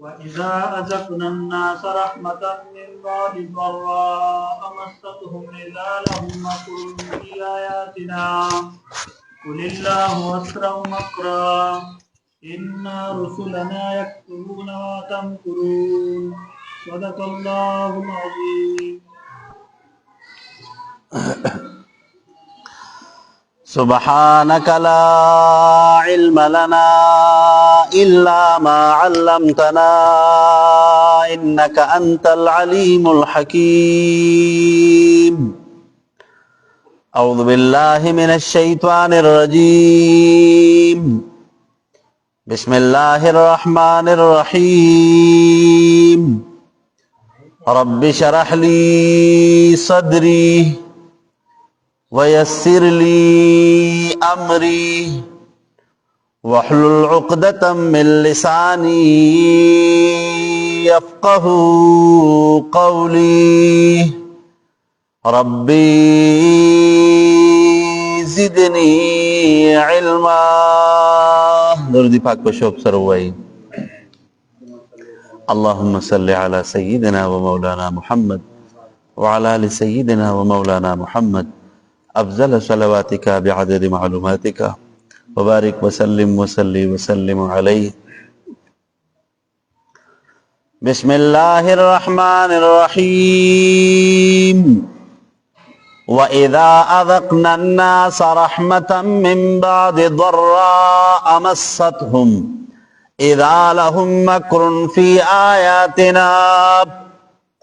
وإذا أذقنا الناس رحمة من بعد ضراء مستهم إذا لهم مكر في آياتنا قل الله أسرع مكرا إن رسلنا يكتبون ما تمكرون صدق الله العظيم. سبحانك لا علم لنا إلا ما علمتنا إنك أنت العليم الحكيم. أعوذ بالله من الشيطان الرجيم. بسم الله الرحمن الرحيم. رب اشرح لي صدري ويسر لي أمري واحلل عقدة من لساني يفقه قولي. ربي زدني علما. درود پاک په شوق سره وایي. اللهم صل على سيدنا ومولانا محمد وعلى آل سيدنا ومولانا محمد أفضل صلواتك بعدد معلوماتك وبارك وسلم وسلم عليه. بسم الله الرحمن الرحيم. وإذا أذقنا الناس رحمة من بعد ضراء مستهم إذا لهم مكر في آياتنا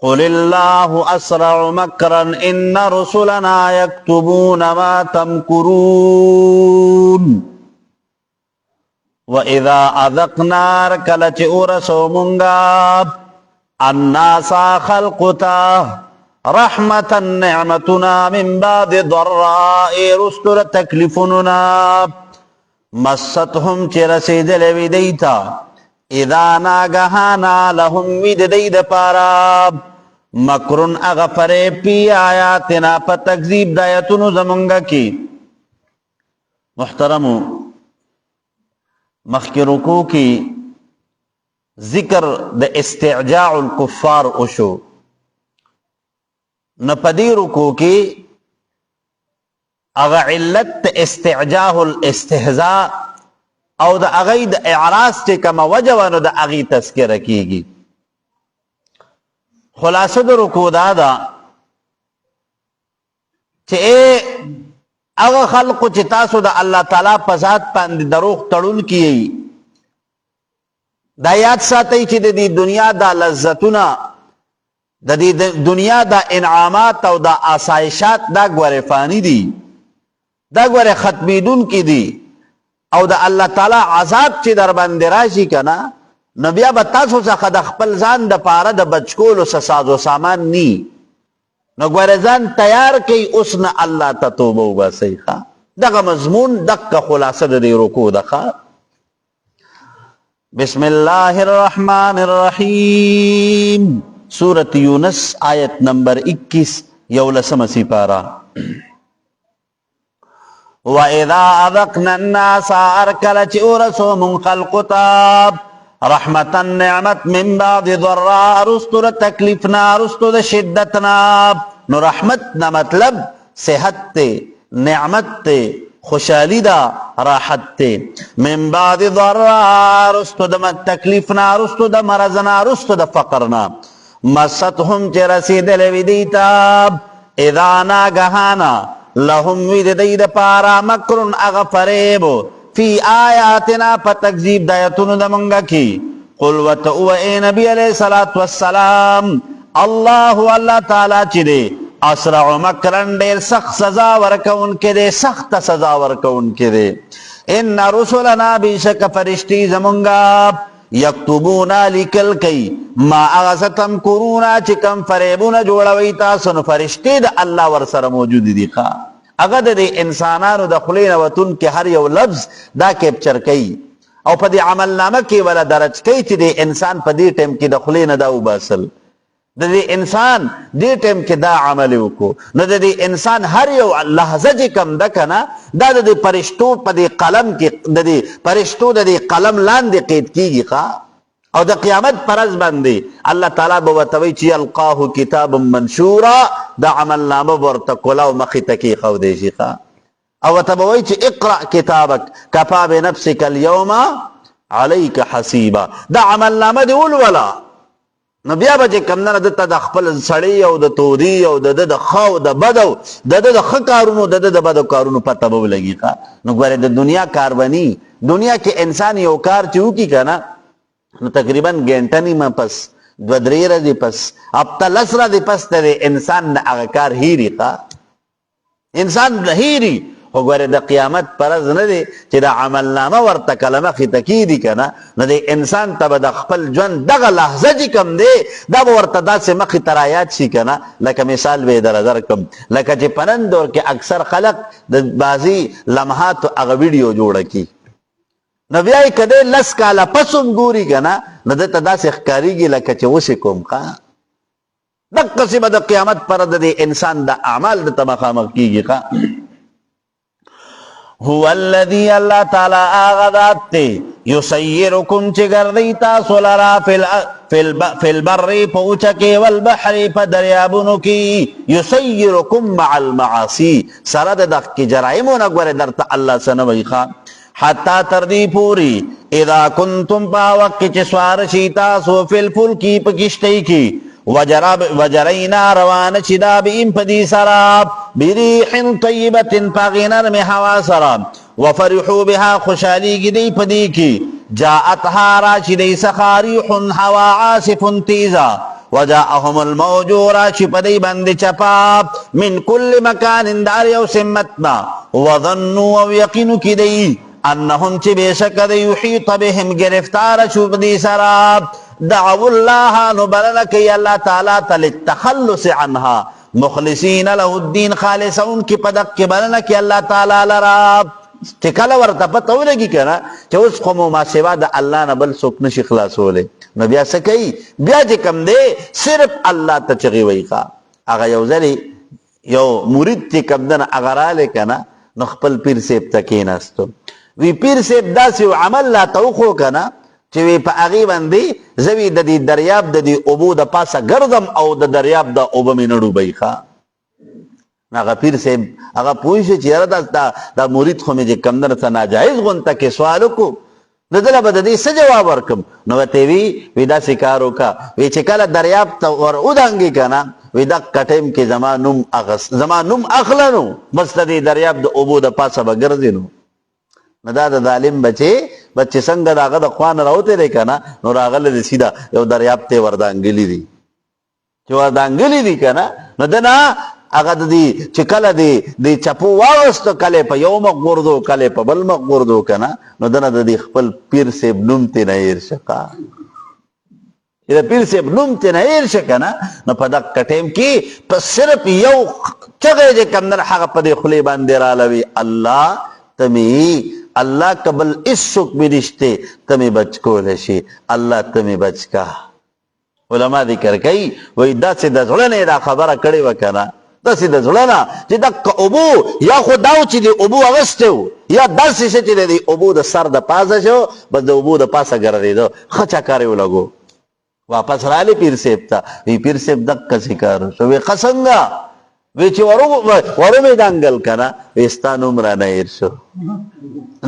قل الله أسرع مكرا إن رسلنا يكتبون ما تمكرون. وإذا أذقنا ركلت أورسو منغا الناس خلقتا رحمة نعمتنا من بعد ضراء رستر تكلفنا مستهم چرسید لوی دیتا اذا ناگهانا لهم وید دید پارا مکرن اغفر پی آیاتنا پا تکذیب دایتونو زمانگا کی. محترمو مخی رکو کی ذکر د استعجاع الکفار اشو نپدی رکو کی اغا علت استعجاع الاستهزاء او د اغی د اعراض چه کما وجوانو د اغی تذکر کیگی. خلاصه د رکو دادا چه اے اغا خلقو چه تاسو د اللہ تعالی پزاد پاند دروغ تڑون کیئی دا یاد ساتی چه دی دنیا دا لذتونا دا دی دنیا دا انعامات او دا آسائشات دا گوار فانی دی دا گوار ختمیدون کی دی او دا اللہ تعالی عذاب چی در بند راشی کنا نبیا بتاسو سخد خپل ځان د پاره د بچکولو سازو سامان نی نو گوار ځان تیار کی اسن اللہ تتوبو باسی خوا دغا مضمون دقا خلاصه دی رکو دخوا. بسم اللہ الرحمن الرحیم. سورة یونس آیت نمبر 21 یولسم سپارہ. وَإِذَا أَذَقْنَا النَّاسَ أَرْكَلَچِ اُرَسُو مُنْ خَلْقُتَاب رحمتا نعمت من بعد ضراء رستو دا تکلیفنا رستو دا شدتنا. نو رحمت نا مطلب صحت تے نعمت تے خوشحالی دا راحت تے. من بعد ضراء رستو دا تکلیفنا رستو دا مرضنا رستو دا فقرنا. مستهم چه رسید لوی دیتا اذا ناگهانا لهم وید دید پارا مکرن اغفریبو فی آیاتنا پا تکذیب دایتون دا منگا کی. قل وتعو اے نبی علیہ السلام اللہ تعالی چی دے اسرع مکرن دیر سخت سزا ورکون کے دے سخت سزا ورکون کے دے. ان رسولنا بیشک فرشتی زمنگا یکتبونا لکل کئی ما اغسطم کرونا چکم فریبونا جوڑوی تاسن فرشتی دا اللہ ورسر موجود دی خواہ. اگر دے انسانانو دا خلین وطن کے ہر یو لفظ دا کیپچر کئی او پا دی عمل نامہ کی والا درج کئی چی دے انسان پا دی ٹیم کی دا خلین دا باسل دے انسان دی ٹیم کی دا عملیو کو نو دے انسان ہر یو لحظہ جی کم دکنا دا دے پرشتو پا دی قلم کی دے پرشتو دے قلم لان دے قید کی گی خواہ او د قیامت پرز باندې الله تعالی به وتوي چې القاه کتاب منشورا د عمل نامه ورته کولاو مخې ته کېښودی شي او ورته به وایي چې اقرأ کتابک کفا بنفسک اليوم علیک حسیبا دا عمل نامه دې ولوله. نو بیا به چې کوم نه دته د خپل سړی او د تودي او د ښه او د بدو د ښه کارونو د بدو کارونو پته به ولګي. نو ګوره د دنیا کار بني دنیا کې انسان یو کار چې وکړي که نه نو تقریبا ګنټه نیمه پس 2-3 ورځې پس هفته 10 ورځې پس ته انسان د هغه کار هیري انسان هیري. خو ګوره د قیامت پرز نه دی چې د عمل نامه ورته کله مخې ته کېږي که نه نو د انسان ته به د خپل ژوند دغه لحظه چې کوم دی دا به ورته داسې مخې ته رایاد شي که نه. لکه مثال به یې درکړم لکه چې په نن دور کې اکثر خلک د بعضي لمحاتو هغه ویډیو جوړه کړي نو بیا یې که دی 10 کاله پس هم ګوري که نه نو دته داسې ښکارېږي لکه چې اوس یې کوم دقسې به د قیامت پر د انسان د اعمال دته مخامخ کېږي. هو الذي الله تعالی آغا ذات تے یسیرکم چه گردی تاسو لرا فی البر پوچکی والبحر پا دریابونو کی یسیرکم مع المعاصی سرد دق کی جرائمون اگور در تا اللہ سنوی خواه حتی تردی پوری اذا کنتم پا وقت چه سوارشی تاسو فی الفلکی پا کشتی کی وجرینا روان چدا بیم پدی سراب بریح طیبت پاغینر میں ہوا سراب وفرحو بها خوشالی گدی پدی کی جاءتها راشدی سخاریح ہوا عاصف تیزا وجاءهم الموجو راشی پدی بند چپاب من کل مکان دار یو سمتنا وظنوا و یقینو کدی انہم چی بیشک دی یحیط بهم گرفتار شو پدی سراب دعو اللہ نبرنکی اللہ تعالیٰ للتخلص عنها مخلصین له الدین خالصون کی پدق کی برنکی اللہ تعالیٰ لراب چکل ورطا پتا ہو لگی کنا چا اس قومو ما سوا دا اللہ نبل سوک نشی خلاص ہو لے نو بیا سکئی بیا جی کم دے صرف اللہ تا چغی وی خوا اگا یو ذری یو مرید تی کم دن اگرالے کنا نخپل پیر سیب تکین استو وی پیر سیب دا سیو عمل لا توخو کنا چې وی په هغې باندې زه وی د دې دریاب د دې اوبو د پاسه ګرځم او د دریاب د اوبه مې نه ډوبوي ښه هغه پیر صاحب هغه پوه شو چې یاره دا مرید خو مې چې کوم نه څه ناجایز غونته کې سوال وکړو د ده له به د دې څه جواب ورکړم نو ورته وی داسې کار وکړه وی چې کله دریاب ته ور ودانګې که نه وی دقه ټایم کې زما نوم اخله نو بس د دې دریاب د اوبو د پاسه به ګرځې نو دا د ظالم بچې څنګه د هغه د خوانه راوتی دی که نه نو راغلی دی سیده یو دریاب ته یې وردانګلي دي چې وردانګلي دي که نه نو ده نه هغه د دې چې کله د چپو واغستو کله په یو مخ غوردو کله په بل مخ غوردو که نه نو ده نه د دې خپل پیر صاحب نوم ترې نه هېر شه چې د پیر صاحب نوم ترې نه هېر شه که نه نو په دغه ټایم کې په صرف یو چغې چې کوم نه هغه په دې خولې باندې رالوي الله تمی اللہ قبل اس سک بھی رشتے تمہیں بچ کو لشی اللہ تمہیں بچ کا علماء ذکر کئی وہی دا سے دا زلنے دا خبر کڑی وکنا دا سے دا زلنا چی دا ابو یا خود داو چی دی ابو اغستے ہو یا دا سی سے چی دی ابو دا سر دا پاسا شو بس دا ابو دا پاسا گردی دو خچا کاریو لگو واپس رالی پیر سیب تا وی پیر سیب دک کسی کارو شو وی قسنگا وی چې ورو مې دنګل کنه وی ستا نوم را نه هېر شو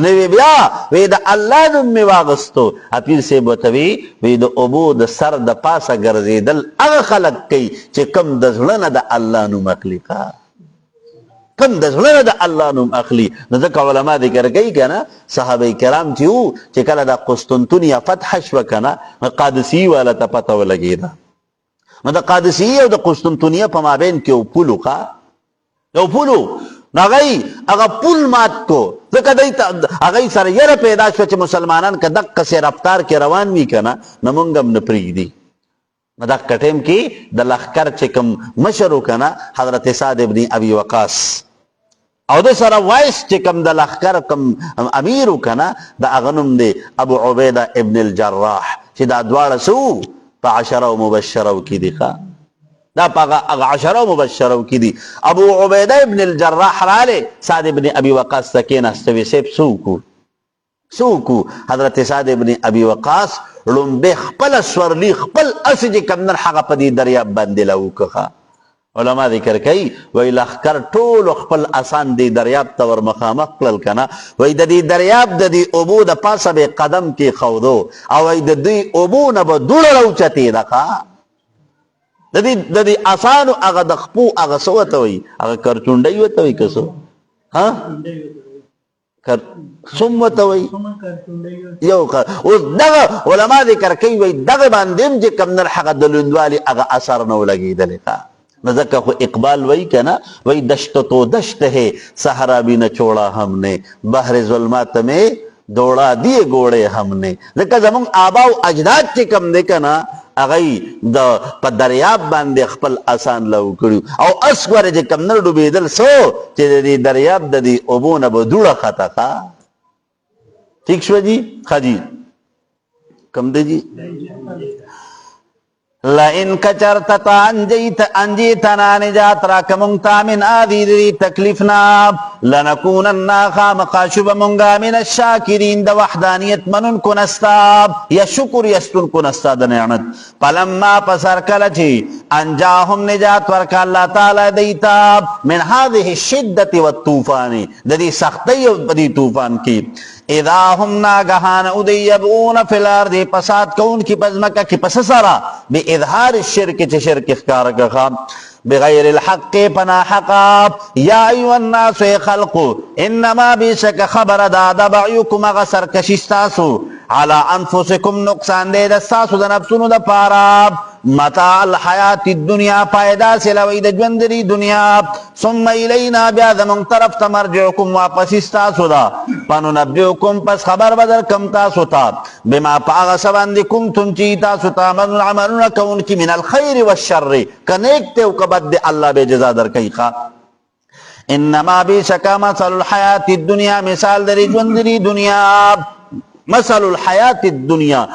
نو وی بیا وی د الله نوم مې واغستو پیر صاحب ورته وی د اوبو د سر د پاسه ګرځېدل هغه خلک کوي چې کم د زړه نه د الله نوم اخلي کم د زړه نه د الله نوم اخلي نو ځکه علما ذکر کوي که نه صحابه کرام چې وو چې کله د قسطنطنیه فتح شوه که نه قادسي والا ته پته ولګېده نو د قادسیه او د قسطنطنیه په مابین کې یو پولو یو پولو نو هغه پول مات کو ځکه هغوی سره یره پیدا شوه چې مسلمانان که دقسې رفتار کې روان وي که نه نو موږ هم نه پرېږدي نو دغه ټایم کې د لښکر چې کوم مشر و که نه حضرت سعد ابن ابي وقاص او د سره وایس چې کوم د لښکر کوم امیر و که نه د هغه نوم دی ابو عبیده ابن الجراح چې دا دواړه څه پا عشرو مبشرو کی دی دا پا عشرو مبشرو کی دی ابو عبیدہ ابن الجراح رالے سعد ابن ابی وقاص تکین استوی سیب سوکو سوکو حضرت سعد ابن ابي وقاص لومبه خپل سورلی خپل اسج کمن حق په دې دریاب باندې لوکخه علما ذکر کوي وای لخر ټول خپل اسان دی دریاب ته ور مخامخ کړل کنه وای د دې دریاب د دې اوبو د پاسه به قدم کې خودو او وای د دې اوبو نه به دوړ راوچتي دغه د دې اسانو هغه د خپو هغه سوته وای هغه کرچونډي وته وای کسو ها سمته وای یو اوس دغه علما ذکر کوي وای دغه باندې چې کمنر حق د لوندوالي هغه اثر نه لګیدل ښه نزکہ خو اقبال وہی کہنا وہی دشت تو دشت ہے صحرا بھی نہ چھوڑا ہم نے بحر ظلمات میں دوڑا دیے گوڑے ہم نے زکہ زمون آبا و اجداد چې کم دے کنا اغی د په دریاب باندې خپل آسان لو کړو او اسوره چې کم نه ډوبېدل سو چې د دریاب د دې اوبونه به دوړه خطا کا ٹھیک شو جی خاجی کم دے جی لئن کچرت انجیتنا نجات راکمونتا من آدھی دی تکلیفنا لنکونن خامقا شب منگا من الشاکرین دا وحدانیت منن کنستاب یا شکر یستن کنستا دا نعمت پلما پسر کلچی انجاهم نجات ورکا اللہ تعالی دیتاب من هذه الشدت والطوفان دا دی سختی و دی طوفان کی اذا هم ناگہان ادی یبغون فی الارض پساد کون کی پزمکہ کی پسسرا بی اظہار الشرک چی شرک اخکار کا بغیر الحق پنا حقا یا ایو الناس خلقو انما بیشک خبر دادا بعیکم اغسر کشستاسو علی انفسکم نقصان دے دستاسو دا نفسونو دا پاراب متاع الحیات الدنیا پایدا سلوی دا جوندری دنیا ثم الینا بیاد من طرف تمرجعکم واپس استاسو دا پنو نبیوکم پس خبر بدر کم تاسو تا بما پاغ سباندی کنتم چی تاسو تا من عملون کون کی من الخیر والشر کنیکتے و کبد دے اللہ بے جزا در کئی خواہ انما بی شکا مثل الحیات الدنیا مثال دری جوندری دنیا مثل الحیات الدنیا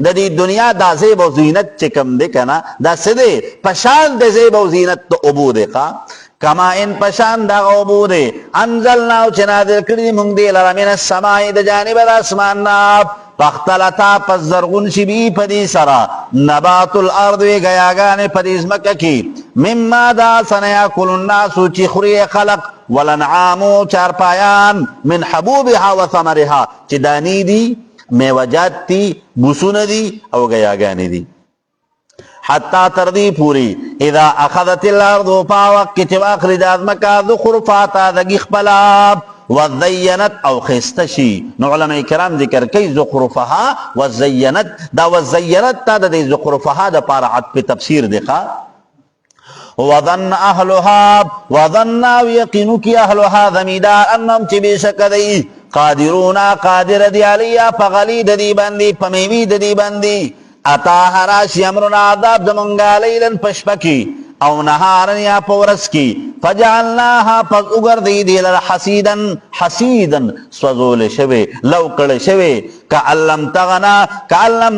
دا دی دنیا دا زیب و زینت چکم دے کنا دا سدے پشان دے زیب و زینت دا عبو دے خواہ کما ان پشان دا غوبو دے انزلناو چنادر کردی منگ دے لرا من السمائی دا جانب دا اسماننا فاختلطا پس زرغن شبی پدی سرا نبات الارض گیاگان پدیز مکہ کی مما دا سنیاکل الناسو چی خوری خلق ولنعامو چار پایان من حبوبها و ثمرها چی دانی دی میوجات تی بسون دی او گیاگانی دی حتی تردی پوری اذا اخذت الارض پاوک چی واخرج از مکہ ذخرفاتا دگی خبلاب وزینت او خستشی نو علماء کرام ذکر کئی زخرفها وزینت دا وزینت تا دا دی زخرفها دا پارا عطف تفسیر دیکھا وظن اہلها وظن یقینو کی اہلها زمیدار انم چی بیشک دی قادرونا قادر دی علیا پغلید دی بندی پمیوید دی بندی اتاہ راشی امرنا عذاب زمنگا لیلن پشپکی او نهارن یا پورس کی فجعلناها پس اگر دی دیل حسیدن حسیدن سوزول شوی لوکڑ شوی کعلم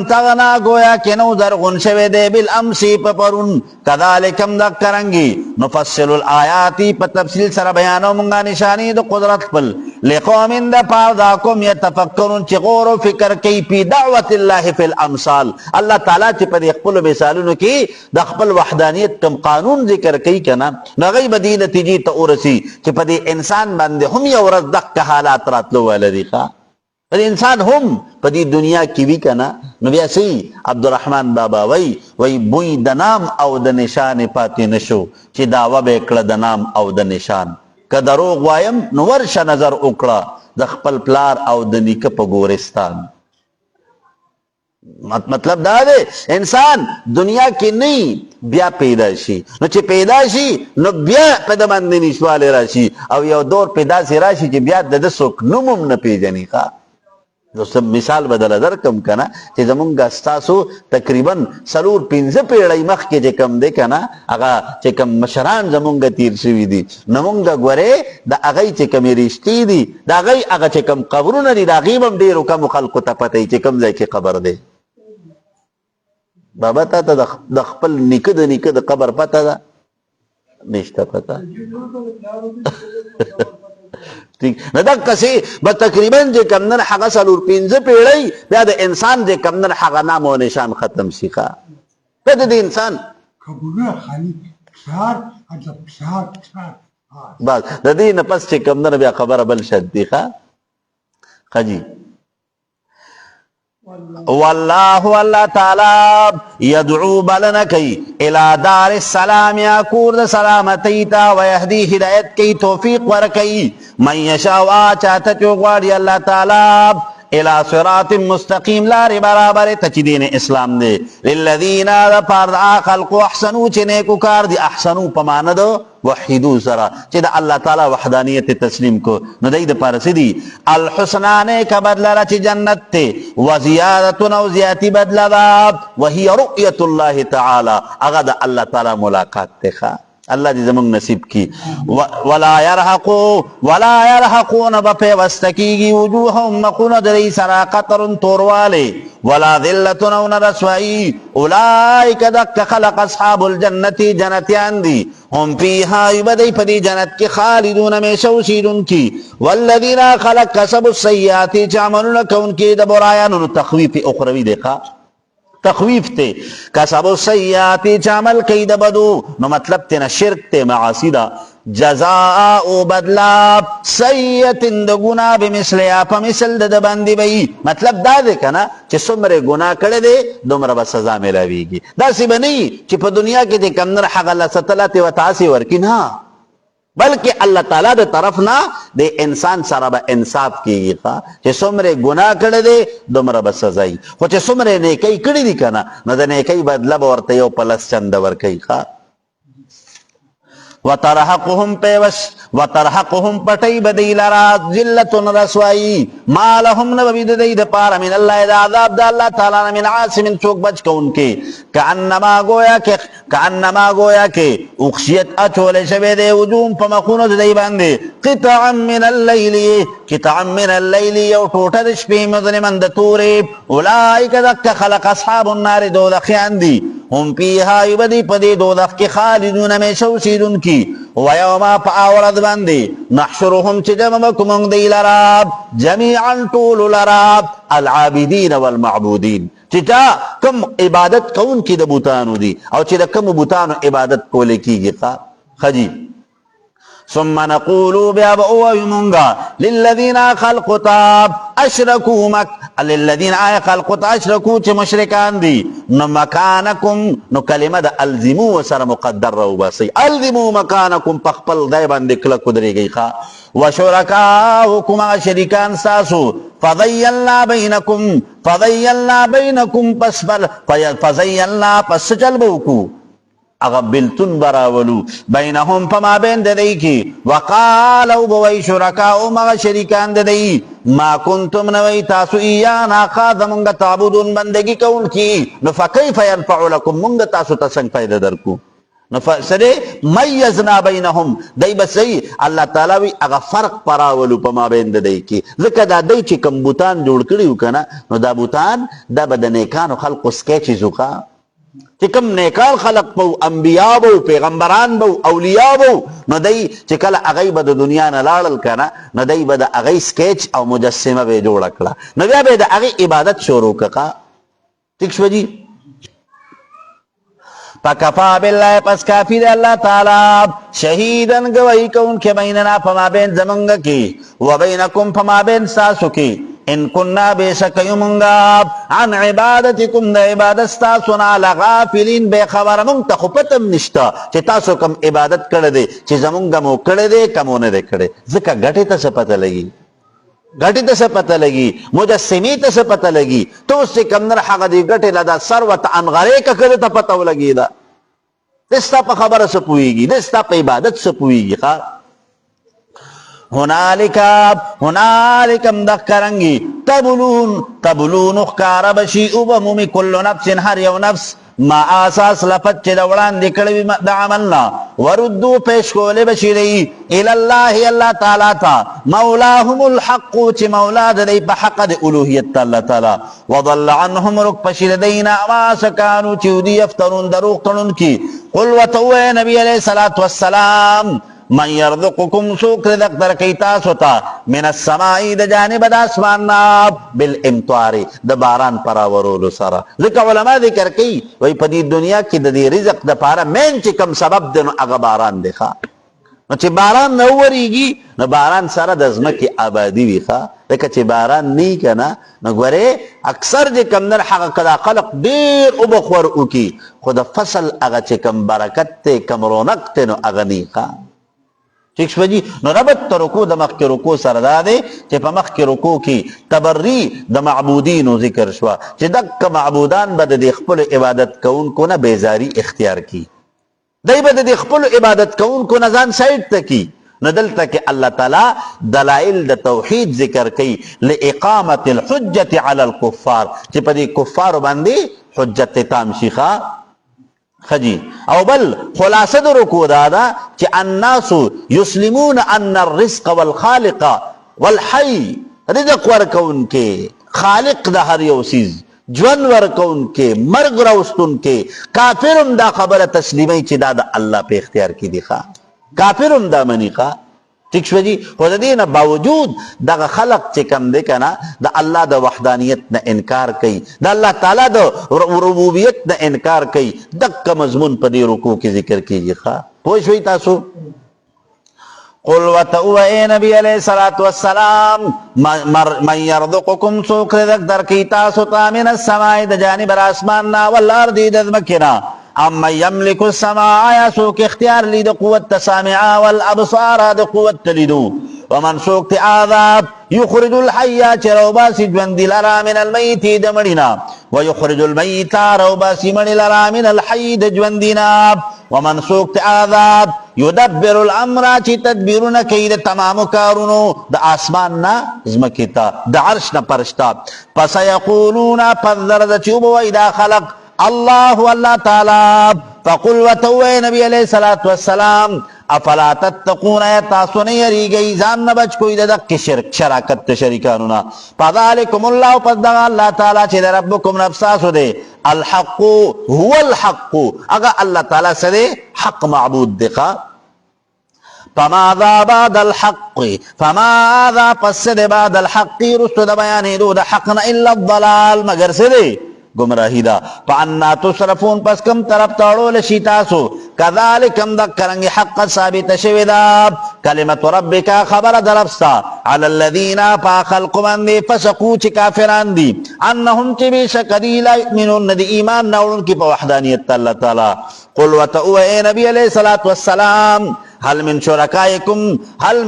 تغنا گویا کنو زرغن شوی دے بالامسی پپرون کذالکم دکرنگی نفصل الآیاتی پا تفصیل سر بیانو منگا نشانی دو قدرت پل لقوم دا پارداکم یتفکرون چی غور و فکر کی پی دعوت اللہ فی الامثال اللہ تعالیٰ چی پا دی خپل مثالونو کی دا خپل وحدانیت کم قانون ذکر کی کنا نغی بدی نتیجی تا ارسی چی پا دی انسان بندے ہم یا ورزدق کا حالات راتلو والدی خواہ پر انسان ہم پا دی دنیا کی بھی کنا نبی اسی عبدالرحمن بابا وی بوئی دنام او دنشان پاتی نشو چی دعوی بیکل دنام او دنشان که دروغ وایم نورش نظر اکڑا دخپل پلار او دنیک پا گورستان مطلب دا دے انسان دنیا کی نہیں بیا پیدا شي نو چې پیدا شي نو بیا په د باندې نشواله راشي او یو دور پیدا سي راشي چې بیا د څوک نوم نه پیژني ښا دوستم مثال بدل درکم کنه چې زمونږ استاسو تقریبا سلور 15 پیړۍ مخ کې چې کم دی کنه هغه چې کم مشران زمونږ تیر شوی دي نمونږ غوره د هغه چې کم رښتې دي د هغه چې کم قبرونه دي د غیبم ډیرو کم خلکو ته پته چې کم ځای کې قبر دی بابا تا ته د خپل نیکه د قبر پته ده نشته پته ٹھیک نو دقسې به تقریبا چې کمدن هغه 4-5 پیړۍ بیا د انسان چې کمدن هغه نام او نشان ختم شي ښه بیا د انسان خبرونه خالي پلار ادب پلار بس د دې نه پس چې کمدن بیا خبره بل شد دی ښه خجی والله الله تعالی يدعو بلنکی الى دار السلام یا کور د سلامتی تا ويهدي هدایت کی توفیق ورکی من یشاء چاته چوغواړي الله تعالی الى صراط مستقیم لار برابر تچدین اسلام دے للذین پارد خلق احسنو چه نیکو کار دی احسنو پماند وحیدو سرا چه دا اللہ تعالی وحدانیت تسلیم کو نو دی دا پارسی دی الحسنانے کا بدلا را چه جنت تے وزیادتن و زیادتی بدلا دا وہی رؤیت اللہ تعالی اگا دا اللہ تعالی ملاقات تے خواہ اللہ دی زمان نصیب کی ولا يرحقون بپے وستکیگی وجوہم مقون دری سرا قطر توروالے ولا ذلتن رسوائی اولائک دک خلق اصحاب الجنتی جنتیان دی ہم فیہا یبدی پدی جنت کی خالدون میں شوشیدن کی والذین خلق کسب السیاتی چاملون کون کی دبرایان تخویف اخروی دیکھا تخویف تے کسب السیاتی چامل کئی دبدو نو مطلب تینا شرک تے معاصی دا جزاء بدلا سیئت دگنا بمثلیا پا مثل دا بندی بئی مطلب دا دے کنا چی سمر گناہ کردے دے دمر با سزا ملاویگی دا سی بنی چی پا دنیا کی تے کمنر حق اللہ ستلاتی و تاسی ورکن ہاں بلکہ اللہ تعالیٰ دے طرف نہ دے انسان سارا با انصاف کیگی خواہ چے سمرے گناہ کردے دمرا با سزائی خو چے سمرے نیکی کردی دی کنا نو دے نیکی بدلا بورتے یو پلس چند ورکی خواہ وترحقهم پٹی بدی لرا ذلت رسوائی ما لهم نبید دی دپارا من اللہ دا عذاب دا اللہ تعالیٰ من عاصم چوک بچ کو ان کے کانما گویا کے اخشیت اچولے شوے دے وجوم پا مخونو دی باندے قطعا من اللیلی یو ٹوٹا دشپی مظلمن دتورے اولائک دک خلق اصحاب النار دو دخیان دی ہم پیہا یبدی پدی دو دخ کی خالدون میں شوشیدن کی ویوما پا آورد باندی نحشرهم چجم بکمونگ دی لراب جمیعا طول لراب العابدین والمعبودین چیتا کم عبادت کون کی دا بوتانو دی او چیتا کم بوتانو عبادت کولے کی گی خجی ثم نقولو بیا بأویمونگا للذین خلقتاب اشرکو للذین خلقت اشرکو چی مشرکان دی نو مکانکم نو کلمہ دا الزمو سر مقدر رو باسی الزمو مکانکم پخپل دیبان دکلک کدری گئی خواہ وشرکاؤکم شرکان ساسو فضیلنا بینکم پس چل بوکو اغبلتن براولو بینہم پما بین ددئی کی وقالو بوئی شرکاؤ مغ شرکان ددئی ما کنتم نوئی تاسو ایانا خاض منگا تعبودون بندگی کون کی نفقیف ینفعو لکم منگا تاسو تسنگ پیدا درکو نفسرے میزنا بینہم دی بسی اللہ تعالیٰ وی اغا فرق پراولو پما بین ددئی کی ذکر دا دی چی کم بوتان جوڑ کریو کنا نو دا بوتان دا بدنیکانو خلق اسکے چیزو کا چکم نیکال خلق بو انبیاء بو پیغمبران بو اولیاء بو نو دی چکل اغی با دا دنیا نلالل کنا نو دی با دا اغی سکیچ او مجسمہ بے جوڑا کلا نو بیا بے دا اغی عبادت شروع کقا ٹھیک شو جی پکفا باللہ پس کافی دے اللہ تعالیٰ شہیدن گوئی کون کے بیننا پما بین زمنگا کی و بینکم پما بین ساسو کی ان کننا بے شکیمونگا عن عبادتکم دا عبادت ستاسونا لغافلین بے خبر مونگتا خوپتم نشتا چی تاسو کم عبادت کردے چی زمونگا مو کردے کمونے دے کردے ذکر گھٹی تا سے پتہ لگی گھٹی تا سے پتہ لگی مجسمی تا سے پتہ لگی تو اس سے کم نر حق دی گھٹی لدا سروت انغرے کا کرے تا پتہ لگی دا دستا پا خبر سپوئی گی دستا پا عبادت سپوئی گی خواہ ہنالکم دکرنگی تبلون اخکار بشی اوبمومی کلو نفس ہر یو نفس ما آساس لفت چی دوڑان دکڑوی دا عملنا وردو پیش کولے بشی رئی الاللہ اللہ تعالیٰ تا مولاہم الحق چی مولا دی پا حق دی الوحیت تا اللہ تعالیٰ وضل عنہم رک پشی دینا ما سکانو چیو دی افترون دروق تنن کی قل وطوے نبی علیہ السلام من يرزقكم سوک رزق در کئی تاسو تا من السمائی د جانب د اسمان نا بالامطار د باران پراورولو سره. ځکه علما ذکر کوي وای په دې دنیا کې د دې رزق د پاره مین چې کم سبب دی نو هغه باران دی ښا. نو چې باران نه وریږي نو باران سره د ځمکې آبادي وي ښا. لکه چې باران نه کنه نو ګوره اکثر چې کم در حق کدا خلق ډیر او بخور وکي خو د فصل هغه چې کم برکت ته کم رونق ته نو هغه نه ښا. ٹھیک شو جی. نو ربط ته رکوع د مخکې رکوع سره دا دی چې په مخکې رکوع کې تبری د معبودینو ذکر شوه چې دک معبودان به د خپل عبادت کوونکو نه بیزاری اختیار کی. دی به د خپل عبادت کوونکو نه ځان سایډ ته کی. نو دلته کې الله تعالی دلائل د توحید ذکر کوي لاقامت الحجة علی الکفار چې په دې کفار باندې حجت تام شي ښا. خجی او بل خلاصه د رکوع دا ده چې الناس یسلمون ان الرزق والخالق والحي رزق ورکون کې خالق د هر یو چیز ژوند ورکون کې مرګ راوستون کې کافرم دا خبره تسلیمي چې دا د الله په اختیار کې دی ښا. کافرم دا منی ښا. ٹھیک شو جی. خو د دې نه باوجود دغه خلق چې کم دی کنه د الله د وحدانیت نه انکار کوي د الله تعالی د ربوبیت نه انکار کوي. دک مضمون په دې رکوع کې ذکر کیږي ښا. پوه شئ تاسو. قل وتو اے نبی علیہ الصلوۃ والسلام من يرزقكم سوک رزق در کی تاسو تا من السماء د جانب اسمان نا والارض د مکنا اما یملک السماء آیا سوک اختیار لی د قوت تسامعا والابصار د قوت تلیدو ومن سوک تی عذاب یخرج الحی چروباسی جوندی لرا من المیت د مڑینا ویخرج المیت روباسی مڑی لرا من الحی د جوندینا ومن سوک تی عذاب یدبر الامر چی تدبیرون کئی د تمام کارونو د آسمان نا زمکتا د عرش نا پرشتا پس یقولون پذرد چوب ویدا خلق اللہ اللہ تعالی فقل وتوے نبی علیہ الصلوۃ والسلام افلا تتقون تاسو نه یریږئ ځان نه بچ کوئ د دغه شرک شراکت شریکانو نه. فذلکم الله پس دغه الله تعالی چې د ربکم نفساسو دی الحق هو الحق هغه الله تعالی سره حق معبود دی. فماذا بعد الحق فماذا پس د بعد الحق رسو د بیانېدو د حق نه الا الضلال مگر څه دی گمراہی دا. فانا تصرفون پس کم طرف تاڑو لشی تاسو کذالکم دکرنگی حق ثابت شوی دا کلمت ربکا خبر درفستا علی الذین پا خلق من دی فسقو چی کافران دی انہم چی بی شکدی لا یؤمنون ندی ایمان ناولن کی پا وحدانیت اللہ تعالی. قل وتعو اے نبی علیہ الصلوۃ والسلام هل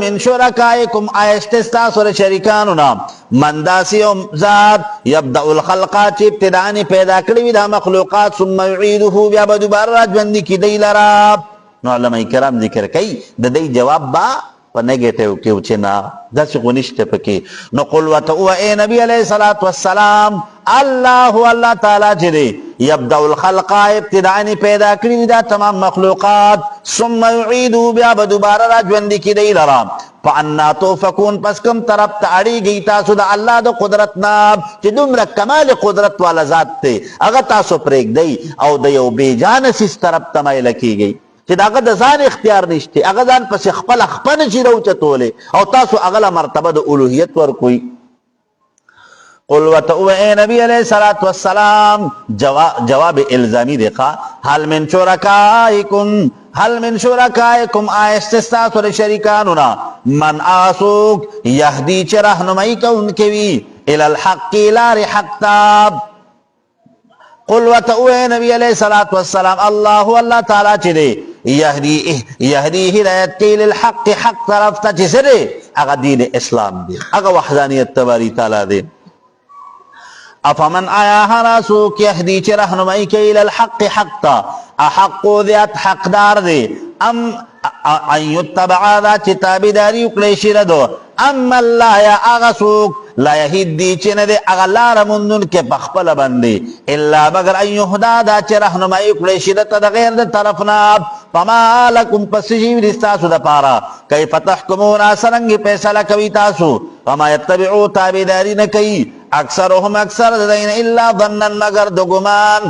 من شرکائکم آیستستاسو شریکانونا من داسیوم ذات یبدأ الخلقات چی ابتدانی پیدا کروی دا مخلوقات ثم یعیدهو بیا بدوبار راجوندی کی دی لرا. نو علماء کرام ذکر کئی دا دی جواب با پا نگیٹیو کیو چنا دا سی غنشت پکی. نو قل وتعو اے نبی علیہ الصلوۃ والسلام اللہ تعالی چی دی یبدأ الخلق ابتدانی پیدا کری دا تمام مخلوقات ثم یعیدو بیا بدوبارا راجوندی کی دی لرا. فانا توفکون پس کم طرف تا اڑی گئی تاسو دا اللہ دا قدرتنا چی دمرا کمال قدرت والا ذات تے اگا تاسو پریک دی او دا یو بے جان سیس طرف تمائل کی گئی چی دا اگا دا زان اختیار نشتے اگا زان پس خپل چی رو چتولے او تاسو اگلا مرتبہ دا الوحیت ور کوئی. قل وتعو اے نبی علیہ الصلوۃ والسلام جواب الزامی دیکھا حل من شرکائکم آیستستاسو شریکانونا من آسوک یهدی چی رہنمائی کا ان کے وی الالحق لار حق تاب. قل وتعو اے نبی علیہ الصلوۃ والسلام اللہ تعالی چی دے یهدی ہدایت کی للحق حق طرف تا چی سرے اگا دین اسلام دے اگا وحدانیت تباری تعالی دے. افمن آیا حراسوک یهدی چی رہنمائی کی للحق حق تا احقو ذات حق دار دے ام ان یتبع دا چی تابداری اکلیشی ردو ام اللہ یا آغسوک لا یهدی چی ندے اغلار مندن کے پخپل بندے اللہ مگر ان یهدا دا چی رہنمائی اکلیشی رتا دا غیر دا طرفنا. فما لکم پسجیو دستاسو دا پارا کئی فتحکمون آسرنگی پیسہ لکوی تاسو فما یتبعو تابداری نکی اکثرهم اکثر دین الا ظنا مگر د ګمان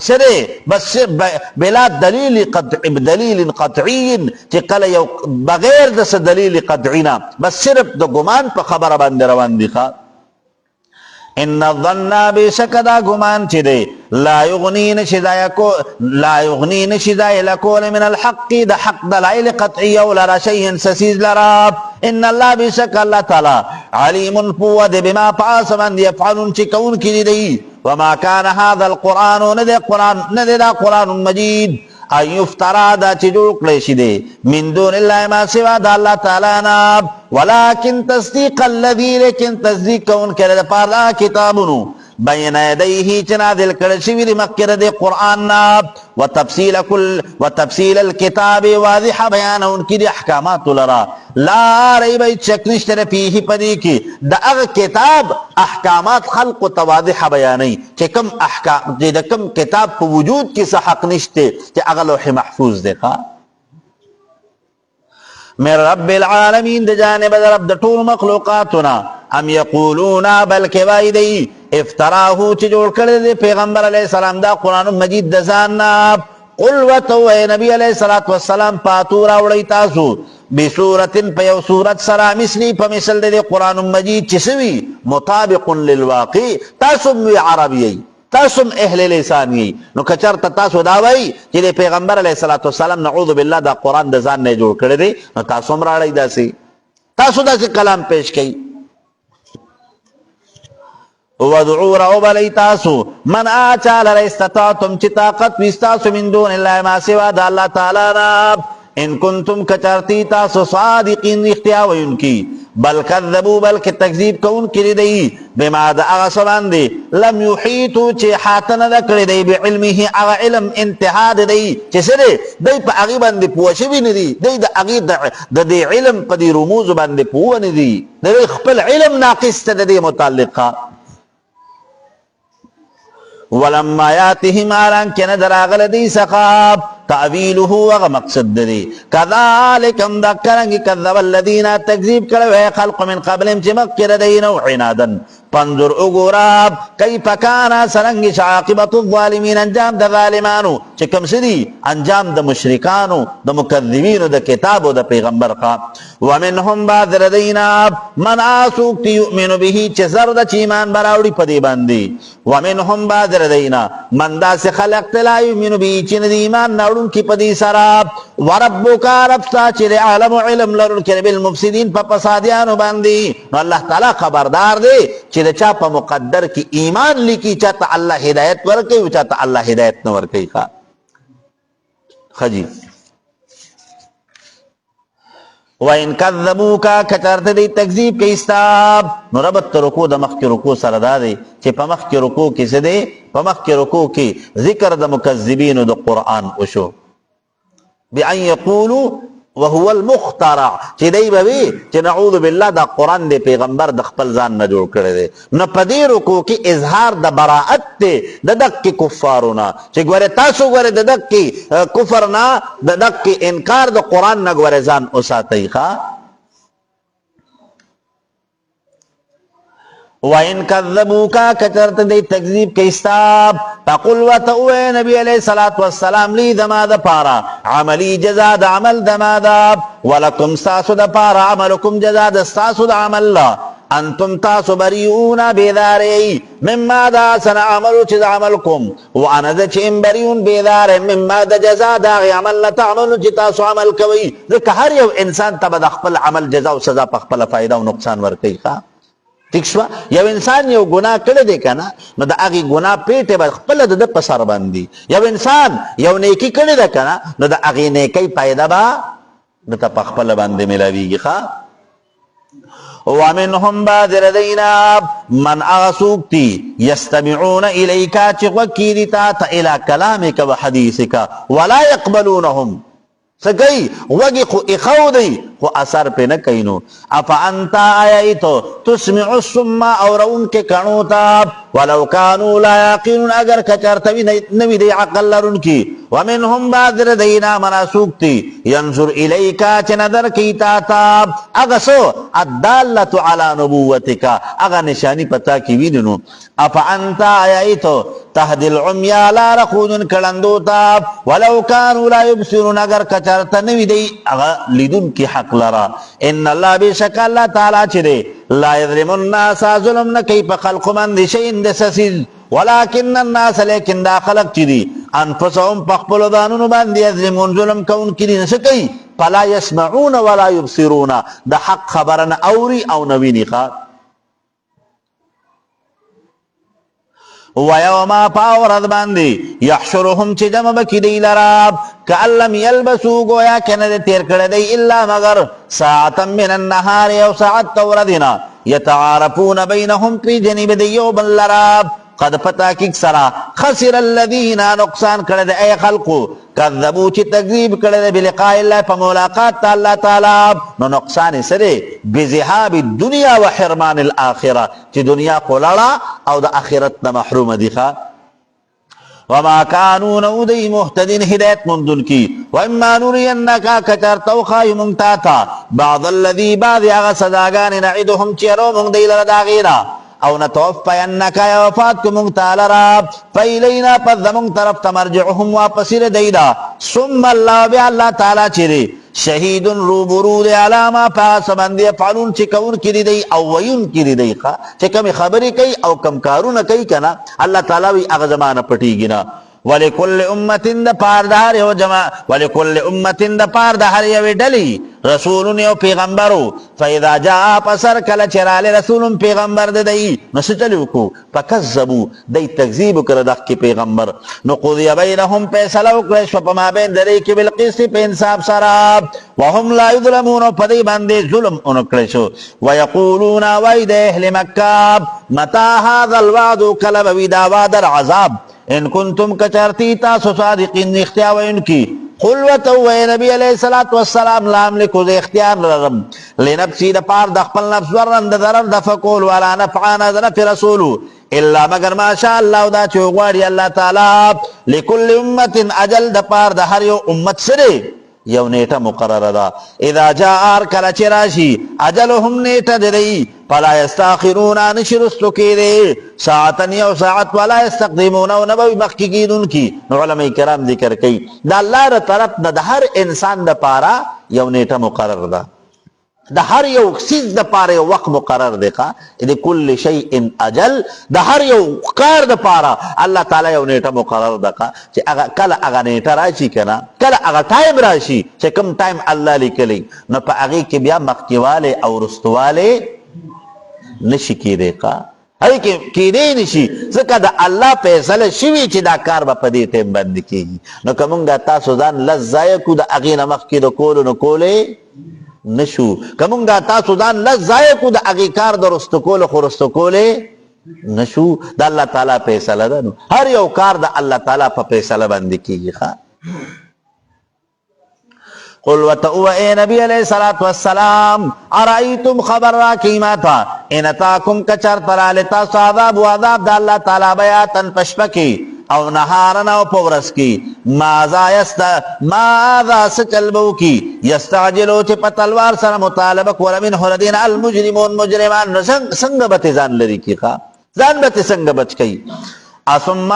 سره بس بلا دلیل قطعی چې کله یو بغیر د دلیل قطعینا بس صرف د ګمان په خبره باندې روان دي. ان الظن بشک دا ګمان چې دی لا یغنی نشدای لکول من الحق د حق دلائل قطعی او لرا شیئا سسیز لرا. ان الله بشک الله تعالی علیم فود بما فاسمن یفعلون چې کون کې دی. وما كان هذا القرآن ندی دا قرآن مجید ان یفترا دا چې جوړ کړی شي دی من دون الله ما سوا د الله تعالی نه ولكن تصدیق الذی لیکن تصدیق کون کړه د پاره کتابونو بین یدیه چې نازل کړل شوی دی مخکې د قرآن نه وتفصیل الكتاب واضح بیانون کې د احکامات لرا لا ریب شک نشته فيه پدې کې د هغه کتاب احکامات خلق ته واضح بیانوي چې کوم احکام د کوم کتاب په وجود کې څه حق نشته چې هغه لوح محفوظ دی. من رب العالمین د جانب د رب د ټول مخلوقاتنا ام یقولون بلکې وایي دی افتراه چې جوړ کړی دی پیغمبر علیه السلام دا قرآن مجید د ځان نه. قل ورته ووایه نبي علیه الصلاة والسلام فاتو راوړئ تاسو بصورت په یو صورت سره مثلي په مثل د قرآن مجید چې څه وي مطابق للواقع. تاسو هم عربی تاسو هم اهل لسان یې نو که چېرته تاسو دا وایي چې د پیغمبر علیه الصلاة والسلام نعوذ بالله دا قرآن د ځان نه جوړ کړی دی نو تاسو هم راړئ داسې تاسو داسې کلام پیش کوئ. ودعو راوبلی تاسو من آچال را استطاعتم چی طاقت وستاسو من دون اللہ ما سوا دا اللہ تعالی نا ان کنتم کچرتی تاسو صادقین اختیاوین کی بل کذبو بلکہ تکذیب کون کری دی بما دا اغسبان دی لم یحیطو چی حاتن دا کری دی بعلمه اغا علم انتحاد دی چی سرے دی پا اغی بندی پوشوی ندی دی دا اغی دا دی علم پا دی رموز بندی پوه ندی دی خپل علم ناقص تا دی متعلقا. ولما یاتهم آران که ندراغل دی سخاب تعویله وغا مقصد دی کذالکم دکرنگی کذب الذین تکذیب کروے خلق من قبلهم چی مکر دینو عنادن پنظر اگوراب کیف کانا سرنگی عاقبت الظالمین انجام دا ظالمانو چی کم سدی انجام دا مشرکانو دا مکذبینو دا کتابو دا پیغمبر خواب ومنهم بعض ردینا من آسوک تی یؤمنو بهی چی زرد چی ایمان براوڑی پدی بندی ومنهم بعض ردینا من دا سی خلقت لا یؤمنو بهی چی ندی ایمان نوڑن کی پدی سراب وربکا ربستا چی عالم و علم لرن کی بالمفسدین پا پسادیانو بندی نو اللہ تعالی خبردار دے چی دا چا پا مقدر کی ایمان لکی چاہتا اللہ ہدایت ورکی و چاہتا اللہ ہدایت نورکی خجی وَإِن كَذَّبُوكَ کچرت دی تکذیب کی استاب نو ربط رکو دا مخ کی رکو سردا دی چی پا مخ کی رکو کی سدے پا مخ کی رکو کی ذکر دا مکذبین دا قرآن اشو بأن یقولو وهو المخترع چی دی بوی چی نعوذ باللہ دا قرآن دے پیغمبر دا خپل ځان نه جوړ کړی دی نو پدی رکو کی اظہار دا براعت تے دا دک کی کفارونا چی گوارے تاسو گوارے دا دک کی کفرنا دا دک کی انکار دا قرآن نا گوارے ځان اساتی خواہ. وَإِن كَذَّبُوكَ کچرت دی تکذیب کے استاب فَقُلْ وَتَعُوَيْ نبی علیہ السلام لی دما دا پارا عملی جزا دا عمل دما دا وَلَكُمْ سَاسُ دا پارا عملكم جزا دا ساسو دا عمل لا انتم تاسو بریون بیداری مما دا سن عملو چیز عملكم وانا دا چیم بریون بیداری مما دا جزا دا غی عمل نتعملو چی تاسو عمل کوئی ذکر ہر یو انسان تب دا خپل عمل جزا و سزا پا خپل فائدہ و نقصان ورکی خواہ. ٹھیک شو یو انسان یو گناہ کړی دی کنه نو دا هغه گناہ پیټه به خپل د په سر باندې یو انسان یو نیکی کړی دی کنه نو دا هغه نیکی پیدا با د په خپل باندې ملاویږي ښا. ومنهم بعض ردینا من اغسوکتی یستمعون الیکا چی وکیلی تا الى کلامک و حدیثک ولا یقبلونهم سکی وگی خو اخو دی خو اثر پہ نکینو افا انتا آیائیتو تسمع السمع اورون کے کنوتا ولو کانو لا یاقینون اگر کچرتوی نوی دی عقل لرن کی ومنهم بعض دینا مناسوکتی ینظر الیکا چه نظر کی تاتا اغسو الدالت علی نبوتکا اغا نشانی پتا کی ویننو افا انتا آیائیتو تهدی العمیا لا رخودن کلندوتا ولو کانو لا یبصرون اگر کچرتا نوی دی اغا لیدن کی حق لرا ان اللہ بشک اللہ تعالی چه دے لا یظلم الناس ظلم نکی پا خلق من دی شئین دسسیز ولكن الناس لیکن دا خلق چی دی انفسهم پخپلو دانونو باندی یظلمون ظلم کون کی دی نسکی فلا يسمعون ولا يبصرون دا حق خبرن اوری او نوینی خواه وَيَوْمَا پاورد باندی یحشرهم چی جمع بکی دی لراب کَأَلَّمْ یلبسو گویا کند تیر کردی الا مگر ساعتا من النهار یو ساعت توردنا یتعارفون بینهم پی جنیب دیو بن لراب قد پتا کیک سرا خسر الذین نقصان کرد اے خلقو کذبو چی تکذیب کرد بلقاء اللہ پا ملاقات تا اللہ تعالی نو نقصان سرے بذہاب الدنیا و حرمان الاخرہ چی دنیا کو لڑا او دا آخرت نا محروم دیخوا وما كانوا نودي مهتدين هدايت مندن کی واما نرينك كترتو خاي منتاتا بعض الذي بعض اغا صداغان نعيدهم چيرو من ديل رداغينا او نتوفینک یا وفات کمونگ تالراب فیلینا پس دمونگ طرف تمرجعهم واپسیر دیدا ثم اللہ بی اللہ تعالی چرے شہید روبرو دے علاما پاس بندی فعلون چکون کری دی او ویون کری دی چکم خبری کئی او کم کارون کئی کنا اللہ تعالی وی اغزمان پٹی گنا ولکل امت دا پار دہر یو جمع ولکل امت دا پار دہر یو ڈلی رسول یو پیغمبرو فاذا جاء پسر کل چرال رسول پیغمبر دی نسچلیو کو فکذبو دی تکذیب کردخ کی پیغمبر نقضی بینهم پیسلو کرش فما بین دری کی بالقسط پہ انصاف سراب وهم لا یظلمون پدی بندے ظلم انکرشو ویقولون وید اہل مکاب متا هذا الوعد کلب ویدا وعد العذاب ان کنتم کچرتی تاسو صادقین اختیار ان کی قلوتو اے نبی علیہ السلام لام لکو دے اختیار لرم لنفسی دا پار دخپل نفس ورن دا ضرر دا فکول والا نفعانا دا نفی رسولو اللہ مگر ما شاء اللہ دا چوگواری اللہ تعالی لکل امت اجل دا پار دا ہر یو امت سرے یو نیٹا مقرر دا اذا جا آر کل چراشی اجلهم نیٹا دی فلا یستاخرون نشرستو کی دے ساعتن یو ساعت ولا یستقدمون و نبوی مخی کی دن کی علماء کرام ذکر کئی دا اللہ را طرف دا ہر انسان دا پارا یو نیٹا مقرر دا دا ہر یو سیز دا پارا یو وقت مقرر دیکھا دی کل شیئن اجل دا ہر یو کار دا پارا اللہ تعالی یو نیٹا مقرر دکا کل اگا نیٹا راشی کنا کل اگا ٹائم راشی چه کم ٹائم اللہ لکلی نو پا اگی کی بیا مخیوالے او رستوالے نشی کی دیکھا ہر کی دے نشی زکا دا اللہ پیسل شوی چی دا کار با پدی تیم بند کی نو کمونگا تاسو دان لزائکو دا اگی نمخ کی دا کولو نو کولے نشو کمونگا تاسو دان لزائکو دا اگی کار دا رستو کولو خو رستو کولے نشو دا اللہ تعالی پیسل دا نو ہر یو کار دا اللہ تعالی پا پیسل بند کی خواہ قل وتعو اے نبی علیہ السلام ارائیتم خبر راکیما تھا ان اتاکم کچر ترالتا سو عذاب و عذاب دا اللہ تعالی بیاتن پشپکی او نهارنا و پورس کی ماذا سچلبو کی یستعجلو چی پتلوار سر مطالبک ورمن حردین المجرمون مجرمان سنگ بت زان لری کی خواہ زان بت سنگ بچ کئی اسم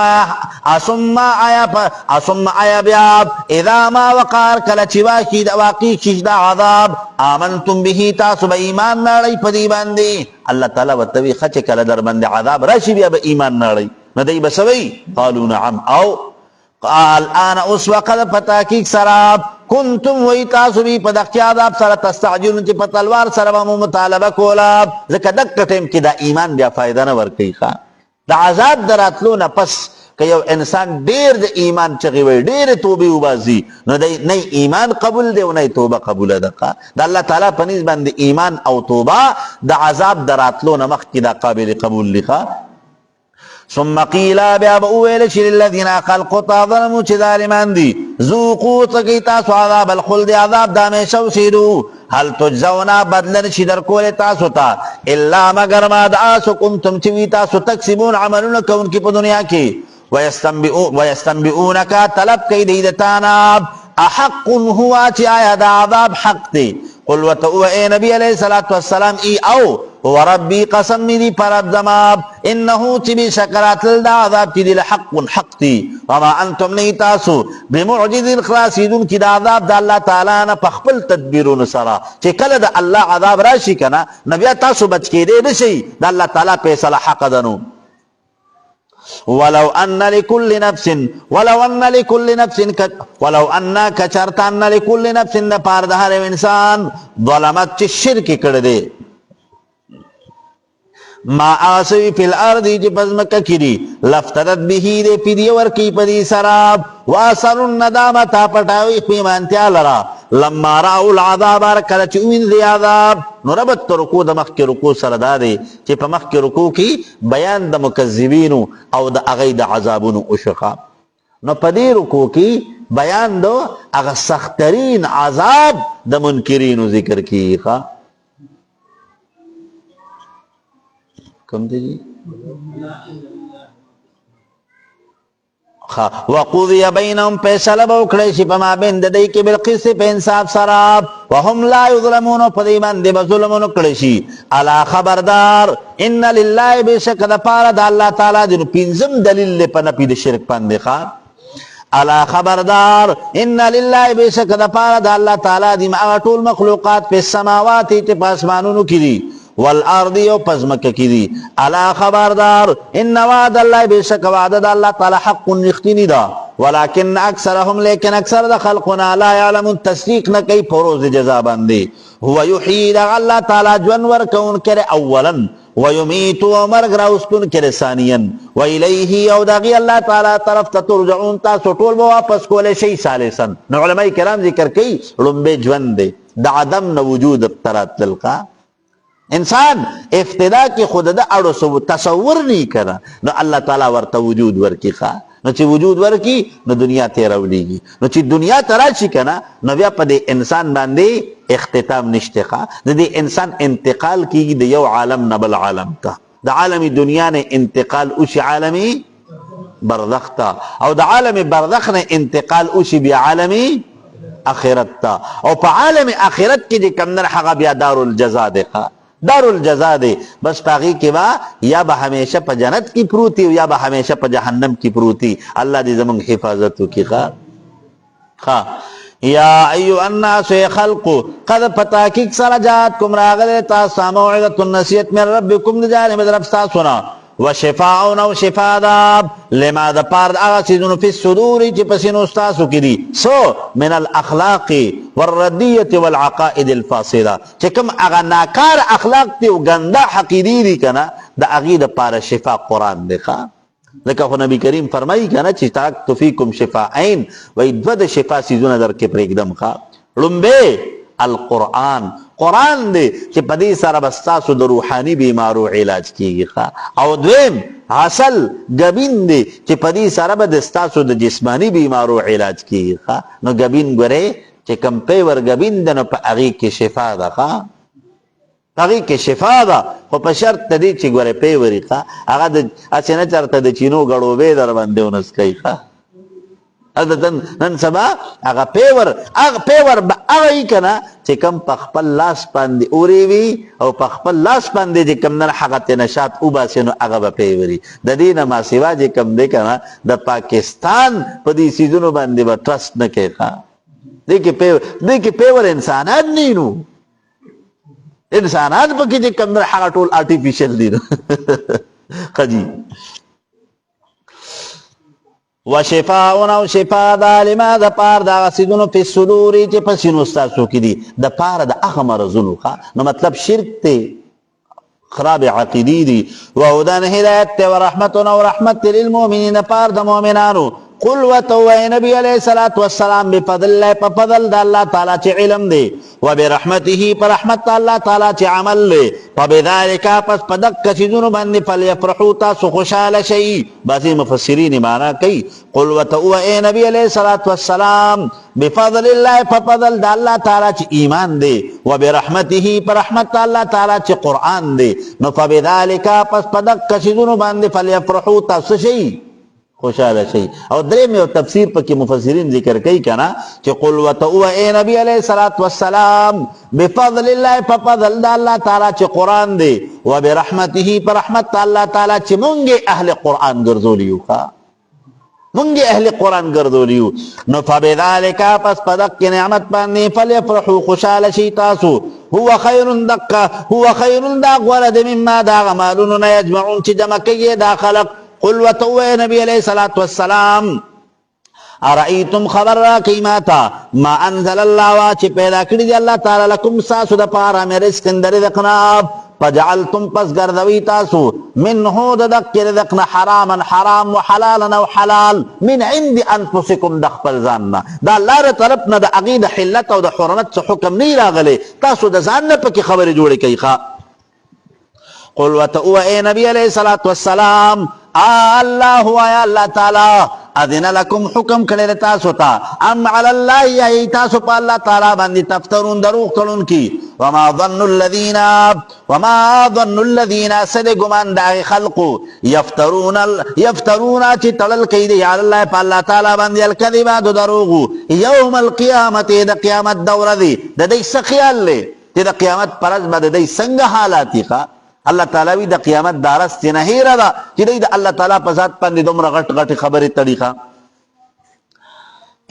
آیا بیاب اذا ما وقار کلچی واقعی شش دا عذاب آمنتم بہی تاسو با ایمان ناڑی پدی باندی اللہ تعالی وطوی خچ کل در بند عذاب راشی بیا با ایمان ناڑی ندی بسوی قالو نعم او الان اس وقت پتاکیک سراب کنتم وی تاسو بی پدخی عذاب سر تستعجلون چی پتلوار سر ومو مطالبہ کولاب زکا دک ٹیم کی دا ایمان بیا فائدہ نور کئی خواہ دا عذاب دراتلو نا پس کہ یو انسان دیر دا ایمان چگی وی دیر توبی وبازی نئی ایمان قبول دے و نئی توبہ قبول دقا دا اللہ تعالیٰ پنیز بند ایمان او توبہ دا عذاب دراتلو نا مخ کی دا قابل قبول لکھا ثم قیلا بیا بأویلش للذین خلقوا ظلموا چی ظالمان دی ذوقوا تکی تاسو عذاب الخلد عذاب دامیشو سیدو حل تجزونا بدلن چی در کول تاسو تا الا مگر ما دعاسو کنتم چوی تاسو تکسبون عملون کون کی پا دنیا کی ويستنبئونك طلب کئی دیدتانا احق ہوا چی آیا دا عذاب حق تے قل وتو اے نبی علیہ الصلوۃ والسلام ای او وربی قسم میری پرب زماب انہو چی بی شکرات دا عذاب چی دل حق حق تی وما انتم نہیں تاسو بمعجز الخلاسیدون کی دا عذاب دا اللہ تعالیٰ نا پخپل تدبیرون سرا چی کل دا اللہ عذاب راشی کنا نبی تاسو بچ کے دے نشی دا اللہ تعالیٰ پیسل حق دنو ولو ان لكل كچرت ان لكل نفس د پار د هر انسان ظلمت چې شرک کړه دے ما آسوی فی الارض چې پزمکه کړي لفترت به دې پیډي ور کی پدی سراب واسر الندامه تا پټاوي پیمانتیا لرا لما راو العذاب کله چې وین دی عذاب نو ربط رکوع د مخ کې رکوع سره دادي چې په مخ کې رکوع کې بیان د مکذبینو او د اغې د عذابونو او شقا نو په دې رکوع کې بیان دو هغه سخترین عذاب د منکرینو ذکر کیږي کم دی جی وقضی بینهم فیصله به وکړی شي په مابین د دوی کې بالقسط په انصاف سره وهم لا یظلمون په دې باندې به ظلم ونه کړی شي الا خبردار ان لله بشک د پاره د الله تعالی د پنځم دلیل په نفي د شرک باندې ښه الا خبردار ان لله بشک د پاره د الله تعالی د ټول مخلوقات په سماوات ته په اسمانونو کې دي والارض او پزمکه کی دی الا خبردار ان وعد الله بشک وعد الله تعالی حق یقینی دا ولكن اکثرهم لیکن اکثر د خلقنا لا يعلمون تصدیق نہ کئی فروز جزا باندې هو یحیی الله تعالی جنور کون کرے اولا ويميت ومرغ راوستون کرے ثانیا والیه او دغی الله تعالی طرف ته ترجعون تاسو ټول واپس کولای شي ثالثا نو علماء کرام ذکر کئی لمبه ژوند دی د عدم نو وجود ترات تلقا انسان ابتدا کی خود دا اڑو سو تصور نہیں کرا نو اللہ تعالیٰ ورطا وجود ورکی خواہ نو چی وجود ورکی نو دنیا تیرا ولیگی نو چی دنیا تراشی کنا نو بیا پا دے انسان باندے اختتام نشتے خواہ دے انسان انتقال کی دے یو عالم نبل عالم تا دا عالمی دنیا نے انتقال اسی عالمی برزخ تا او دا عالم برزخ نے انتقال اسی بی عالمی آخرت تا او پا عالم آخرت کی دے کم نر حقا بیا دار الجزا دے خواہ دار الجزا دے بس پاگی کے با یا با ہمیشہ پا جنت کی پروتی یا با ہمیشہ پا جہنم کی پروتی اللہ دی زمان حفاظتو کی خواہ یا ایو الناس خلقو قد پتاکیک سرجات کم راغل تاسا موعظت النسیت من ربکم دی جانب در افستا سنا وشفاؤن او شفا داب لما دا پارد آغا سیدون فی الصدوری چی پسینو استاسو کی دی سو من الاخلاق والردیت والعقائد الفاصلہ چی کم آغا ناکار اخلاق تی و گندہ حقیدی دی کنا دا اغی دا پار شفا قرآن دیکھا لکہ خو نبی کریم فرمائی کنا چی تاکتو فیکم شفاعین و ادود شفا سیدون در کے پر اکدم خواه لنبے القرآن قرآن دے چی پدی سارا بستاسو در روحانی بیمارو علاج کیگی خواہ او دویم حاصل گبین دے چی پدی سارا بدستاسو در جسمانی بیمارو علاج کیگی خواہ نو گبین گورے چی کم پیور گبین دے نو پا اغی کی شفا دا خواہ اغی کی شفا دا خو پا شرط دی چی گورے پیوری خواہ اغا دا اچھے نچر تا دا چینو گڑو بے در بندے انس کئی خواہ نن سبا اگا پیور با اگا کنا چه کم پخپل لاس پانده اوریوی او پخپل لاس پانده چه کم نر حقت نشات او باسینو اگا با پیوری دا دین ما سوا چه کم ده کنا دا پاکستان پا دی سیزونو بانده با ٹرسٹ نکے خواہ دیکھ پیور انسانات نینو انسانات پا کی چه کم نر حقا ٹول آرٹیفیشل دینو خجی وشفاؤن او شفا دا لما دا پار دا غسیدونو فی الصدوری چی پسینو استاسو کی دی دا پار دا اخم رزنو خواہ نو مطلب شرک تے خراب عقیدی دی وہدن ہدایت تے ورحمتن و رحمت للمومنین پار دا مومنانو قل وتوئی نبی علیہ السلام بفضل اللہ پا فضل دا اللہ تعالی چی علم دے وبرحمته پر رحمت اللہ تعالی چی عمل لے وبذالکا پس پدک کسیدونو بندی فلیفرحو تاسو خوشحال شئی باسی مفسرین مانا کئی قل وتوئی نبی علیہ السلام بفضل اللہ پا فضل دا اللہ تعالی چی ایمان دے وبرحمته پر رحمت اللہ تعالی چی قرآن دے نو فبذالکا پس پدک کسیدونو بندی فلیفرحو تاسو شئی خوشاله شي. او دریم یو تفسیر پکې مفسرین ذکر کوي کنه چې قل وتو اے نبی علیہ الصلوۃ والسلام بفضل الله ففضل الله تعالی چې قران دی و برحمته پر رحمت الله تعالی چې مونږه اهل قران ګرځولیو ښا مونږه اهل قران ګرځولیو نو فبذالک پس پدک نعمت باندې فليفرحوا خوشاله شي تاسو هو خیر دقه هو خیر دا ولد مما دا غمالون یجمعون چې جمع کوي دا خلق قل وتو نبی علیہ الصلوۃ والسلام ارایتم خبر را قیمتا ما انزل الله چې پیدا کړی دی الله تعالی لكم ساسو د پاره مې رزق اندر رقناب فجعلتم پس ګرځوي تاسو منه د دکر رزقنا حراما حرام وحلالا او حلال من عند انفسکم د خپل ځان دا الله ر طرف نه د عقیده حلت او د حرمت څخه حکم نه راغلی تاسو د ځان نه پکې خبره جوړی کوي ښا قل وتو اے نبی علیہ الصلوۃ والسلام الله یا الله تعالی اذن لكم حکم کړی تاسو ته ام علی الله یا تاسو په الله تعالی باندې تفترون دروغ تړون کی وما ظن الذين سد ګمان دا خلقو یفترون چې تړل کوي دی علی الله په الله تعالی باندې الکذب د دروغ یوم القیامت د قیامت دوره دی د دې څه خیال لې چې د قیامت پرز باندې د څنګه حالات دي الله تعالی وی د قیامت دارس نه هیره ده چې د الله تعالی په ذات باندې دومره غټ غټ خبرې طریقه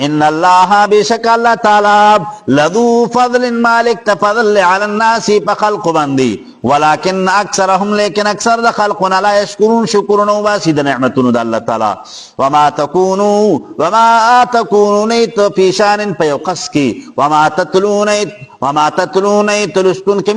ان الله بشک الله تعالی لذو فضل مالک تفضل علی الناس فخلق باندې ولكن اکثرهم لیکن اکثر د خلقنا لا یشکرون شکرون او باسد نعمتون د الله تعالی وما تكونون فی شان فیقس کی وما تتلون تلستون کی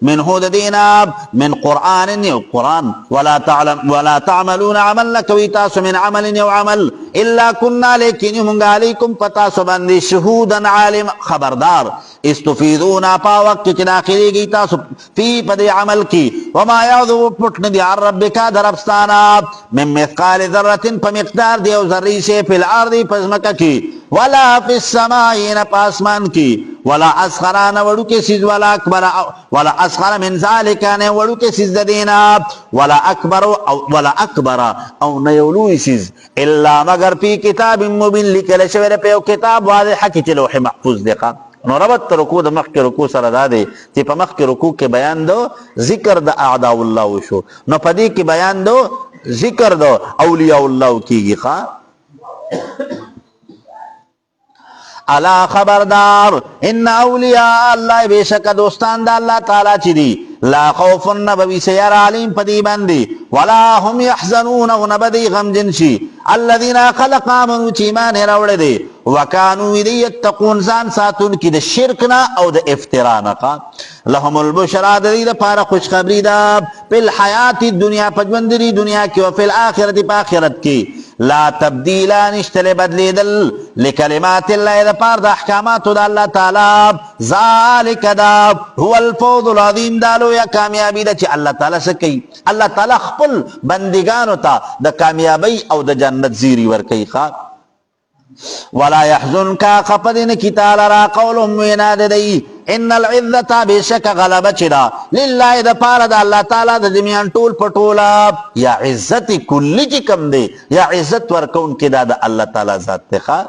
منه دینا من قرآن یو قرآن ولا تعملون عمل لکوی تاسو من عمل یو عمل الا كنا لیکن منگا علیکم پتاسو بندی شهودا عالم خبردار استفیدون پا وقت چی داخلی گی تاسو فی پدی عمل کی وما یعذو پٹن دی عن ربکا دربستانا من مثقال ذرتن پا مقدار دیو ذری سے فی الارضی پزمکا کی ولا فی السمائی پاسمان کی ولا اصغران وڑو کے سیز ولا اصغر من ذالکان وڑو کے سیز دینا ولا اکبر او نیولوی سیز الا مگر پی کتاب مبین لکل شویر پیو کتاب واضح کی چی لوح محفوظ دیکھا نو ربط رکو د مخک رکو سره دا دی چې په مخک رکو کې بیان دو ذکر د اعداء الله وشو نو پدې کې بیان دو ذکر دو اولیاء الله کیږي ښا الا خبردار ان اولیاء الله بشک دوستان د الله تعالی چي دي لا خوف نبوي سير عليم پدی باندې ولا هم يحزنون ونبدي غم جنشي الذين خلق امنوا چې ایمان راوړل دي وكانوا يتقون ځان ساتون کې د شرکنا او د افترانا لهم البشرى د دې لپاره خوشخبری ده په حیات دنیا په ژوند دی دنیا کې او په آخرت په آخرت کې لا تبدیل نشتل بدلیدل لکلمات الله لپاره د احکامات د الله تعالی ذالک دا هو الفوز العظیم دالو یا کامیابی ده چې الله تعالی سکی الله تعالی خپل بندگانو ته د کامیابی او د جنت زیری ورکي ولا يحزنك خفدن کی تعالی را قولهم ویناد دی ان العزة بشک غلبه چدا لله د پاره د الله تعالی د دمیان ټول پټولا یا عزت کلی کی کم دی یا عزت ورکون کی دا د الله تعالی ذات ته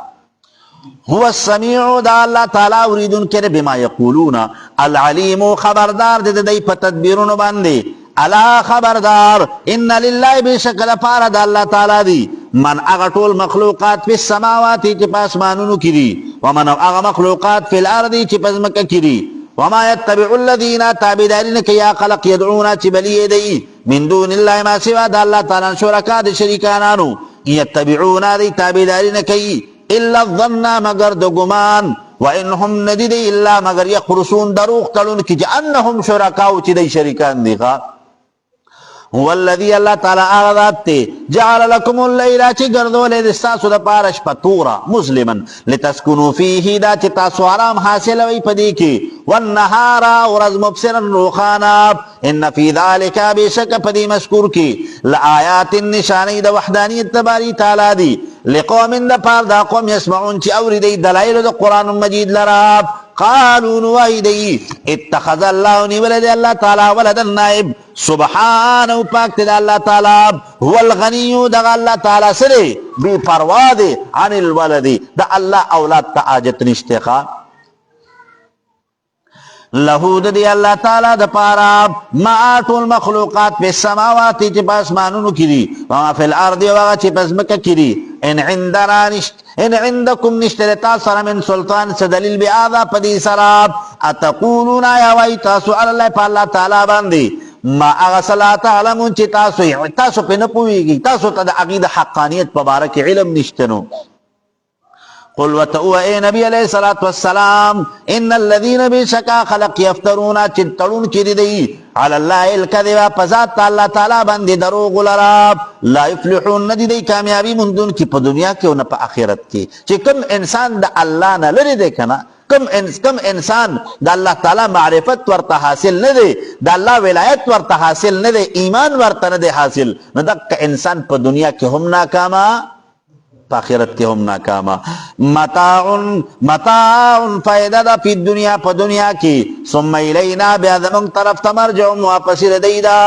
هو السميع دا الله تعالی اوریدون کړي بما یقولون العلیم خبردار د دې په تدبیرونو باندې الا خبردار ان لله بشک لپاره د الله تعالی دی من اغه ټول مخلوقات په سماوات چې په اسمانونو کې دي ومن اغه مخلوقات په الارض چې په ځمکه کې دي وما يتبع الذين تابعين كيا خلق يدعون تبلي يدي من دون الله ما سوى الله تعالى شركاء شريكانانو يتبعون ذي تابعين كي الا الظن مگر د ګمان وانهم ندید الا مگر يخرسون دروغ تلون کی انهم شركاء چې د شریکان دي هو الذي الله تعالی اغذات جعل لكم الليل چې ګرځولې د تاسو د پاره شپه تورا مسلما لتسكنوا فيه دا چې تاسو آرام حاصل وي پدې کې والنهار ورځ مبصرا روخانا ان في ذلك بشک پدې مذکور کې لآيات النشانی د وحدانیت تباری تعالی دی لقوم د پاره دا قوم يسمعون چې اوریدي دلایل د قران مجید لرا قالوا نوائدی اتخذ اللہ نیولد اللہ تعالی ولدا نائب سبحانه پاک تد اللہ تعالی هو الغنی دا اللہ تعالی سرے بی پروا دے عن الولد دا اللہ اولاد تا آجت نشتخا لہو دی اللہ تعالی دا پارا ما آتو المخلوقات پی السماواتی چی پاس مانونو کری وما فی الارض وغا چی پاس مکا کری ان عندنا نشت ان عندکم نشترتا سر من سلطان سدلیل بی آذا پدی سراب اتقولون آیا وائی تاسو اللہ پا اللہ تعالی باندی ما اغسلا تعلمون چی تاسو پی نپوئیگی تاسو تا دا عقید حقانیت پبارک علم نشتنو قل وتؤ اے نبی علیہ الصلوۃ والسلام ان الذين بشكا خلق يفترون چتلون چری دی علی الله الكذب فذات اللہ تعالی باندې دروغ لرا لا يفلحون ندی دی کامیابی مندون کی په دنیا کې او نه په آخرت کې چې کوم انسان د الله نه لري دی کنه کم انسان د الله تعالی معرفت ورته حاصل نه دی د الله ولایت ورته حاصل نه دی ایمان ورته نه دی حاصل نو دک انسان په دنیا کې هم ناکاما آخرت کے ہم ناکاما متاع فائدہ دا فی الدنیا پا دنیا کی ثم الینا بیادمون طرف تمرجعون واپسی ردیدا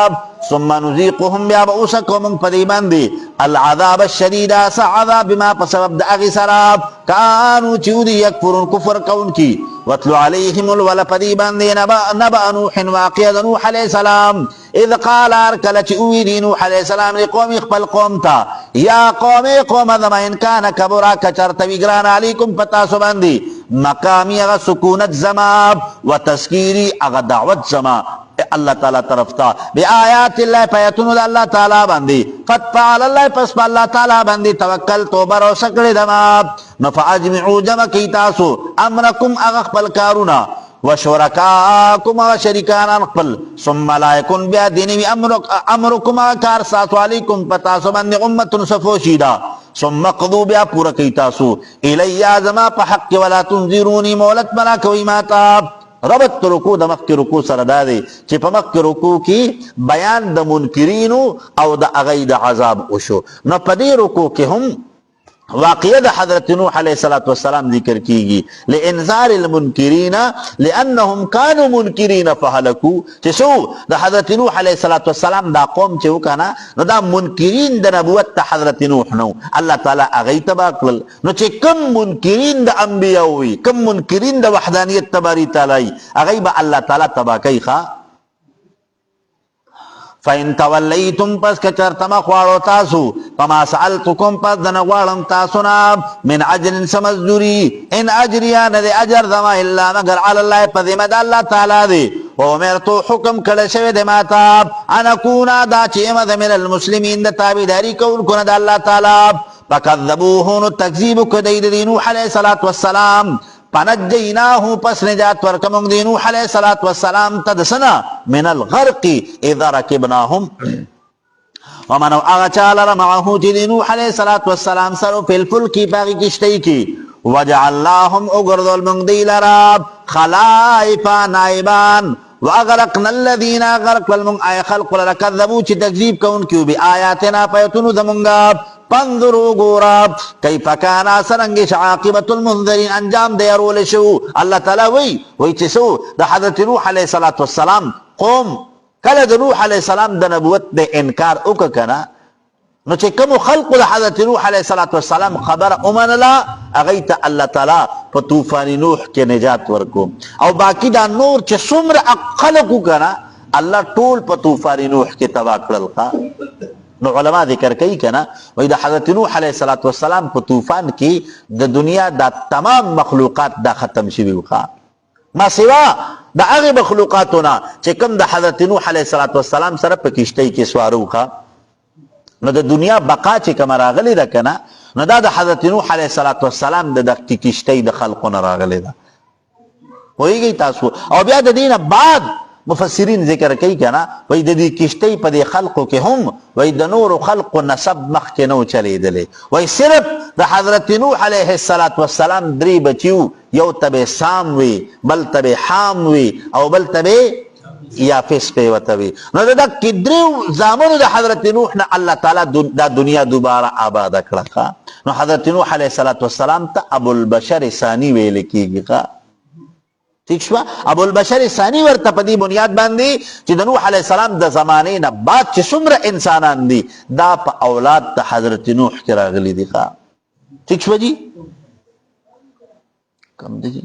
ثم نزیقهم بیا بأوسکهم پدیبان دی العذاب الشدید سا عذاب بما پسبب دا اغی سراب کانو چیودی یکفرون کفر کون کی واتلو علیہم الولا پدیبان دی نبا نوح واقع نوح علیہ السلام اذ قال ارکل چیویدی نوح علیہ السلام لقوم اخبر قوم تا یا قوم ذما انکان کبرا کچرتوی گران علیکم پتا سباندی مقامی اغا سکونت زما و تذکیری اغا دعوت زما اللہ تعالی طرف تا بی آیات اللہ پیتنو دا اللہ تعالی باندی فتفعل اللہ پس پا اللہ تعالی باندی توکل تو برو سکڑی دما نفعجمعو جمع کی تاسو امرکم اغخبل کارونا وشرکاکم شریکان انقبل ثم لا یکن بیا دینی امرکم کار ساتو علیکم پتاسو باندی امتن سفوشیدہ ثم قضو بیا پورا کی تاسو الی آزما پا حق ولا تنظرونی مولت بنا کوئی ماتا ربط رکو دا مخی رکو سردادے چی پا مخی رکو کی بیان دا منکرینو او دا اغی دا عذاب اشو نو پا دی رکو کی ہم واقعہ دا حضرت نوح علیہ السلام ذکر کی گی لانذار المنکرین لانہم کانوا منکرین فہلکو چسو دا حضرت نوح علیہ السلام دا قوم چو کنا نو دا منکرین دا نبوت تا حضرت نوح نو اللہ تعالی اغی تباقل نو چی کم منکرین دا انبیاوی کم منکرین دا وحدانیت تباری تعالی اغی با اللہ تعالی تباکی خواہ فَإِن تَوَلَّيْتُمْ پس کچرتم خوارو تاسو فَمَا سَأَلْتُكُمْ پس دنگوارم تاسونا من عجر سمزدوری ان اجریان دے اجر دما اللہ مگر علی اللہ پذمد اللہ تعالی دے وَأُمِرْتُ حکم کلشو دے ماتاب انکونا دا چیمد من المسلمین دا تابداری کون کند اللہ تعالی فَكَذَّبُوهُنُ تَكْذِيبُ کدید دی نوح علیہ السلام فنجیناہو پس نجات ورکمونگ دی نوح علیہ السلام تدسنا من الغرق اذا رکبناہم ومنو اغچال رمعہو چی دی نوح علیہ السلام سرو فی الفلکی پاگی کشتی کی وجعلناہم اگرد المونگ دی لراب خلائفا نائبان واغرقنا الذین اغرق والمونگ آئی خلق لرکذبو چی تکذیب کون کیو بی آیاتنا پیتنو دمونگاب پندرو گورا کئی پکانا سرنگش عاقبت المنذرین انجام دے رول شو اللہ تعالی وی چسو دا حضرت نوح علیہ السلام قوم کل دا نوح علیہ السلام دا نبوت دے انکار اوکا کنا نو چه کمو خلق دا حضرت نوح علیہ السلام خبر امن لا اغیتا اللہ تعالی پا طوفان نوح کے نجات ورکو او باقی دا نور چه سمر اقلقو کنا اللہ طول پا طوفان نوح کے تواکل کا نو علماء ذکر کئی کنا وی دا حضرت نوح علیہ السلام پا طوفان کی دا دنیا دا تمام مخلوقات دا ختم شویو خواہ ما سوا دا اغی مخلوقاتونا چه کم دا حضرت نوح علیہ السلام سر پا کشتی کی سوارو خواہ نو دا دنیا بقا چه کم راغلی دا کنا نو دا حضرت نوح علیہ السلام دا کشتی دا خلقون راغلی دا ہوئی گئی تاسو او بیا دا دین بعد مفسرین ذکر کئی کنا وی دا دی کشتی پا دی خلقو کے ہم وی دا نور خلق و نصب مخ کے نو چلی دلے وی صرف دا حضرت نوح علیہ السلام دری بچیو یو تب سام وی بل تب حام وی او بل تب یافس پہ وطوی نو دا کی دریو زامنو دا حضرت نوح نا اللہ تعالی دا دنیا دوبارہ آباد اکڑا نو حضرت نوح علیہ السلام تا ابو البشر ثانی وی لکی گی ٹھیک شو ابو البشر ثانی ورته په دې بنیاد باندې چې د نوح علیه السلام د زمانې نه بعد چې څومره انسانان دي دا په اولاد د حضرت نوح کې راغلي دي ښه ٹھیک شو جی کم دی جی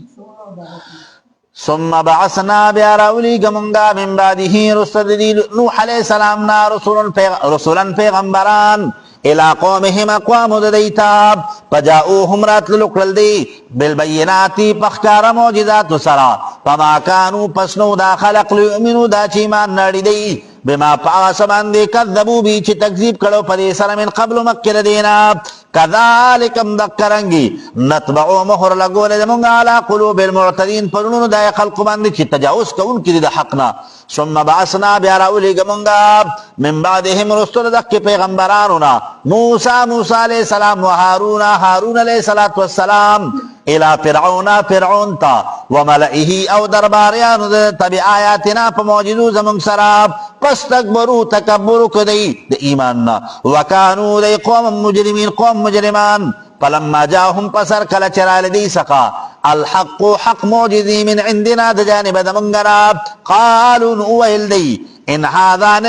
ثم بعثنا بیا راولیږه مونږه من بعده رسل دی نوح علیه السلام نا رسولا پیغمبران الى قومهم اقوام دیتا فجاؤهم راتلو کړل دی بالبینات پخکار معجزات سرا فما كانوا پسنو دا خلق لیؤمنو دا چې ایمان نړی دی بما پاس باندې کذبوا بی چې تکذیب کړو په سره من قبل مکه دینا كذلك مذكرنگی نتبعو مهر لگول دمونگا على قلوب المعتدین پرونو دا خلق باندې چې تجاوز کون کی د حقنا ثم بعثنا بیاراولی گمونگا من بعدهم رسول دق پیغمبرانونا موسی علیہ السلام و هارون علیہ السلام الى فرعون تا وملئه او درباریانو تبع آیاتنا پا معجزو زمون سراب پس تکبرو تکبرو کدی د ایماننا وکانو دی قوم مجرمین قوم مجرمان فلما جاهم پسر کل چرال دی سقا الحق حق معجزی من عندنا دجانب دمنگراب قالوا نویل دی ان هذا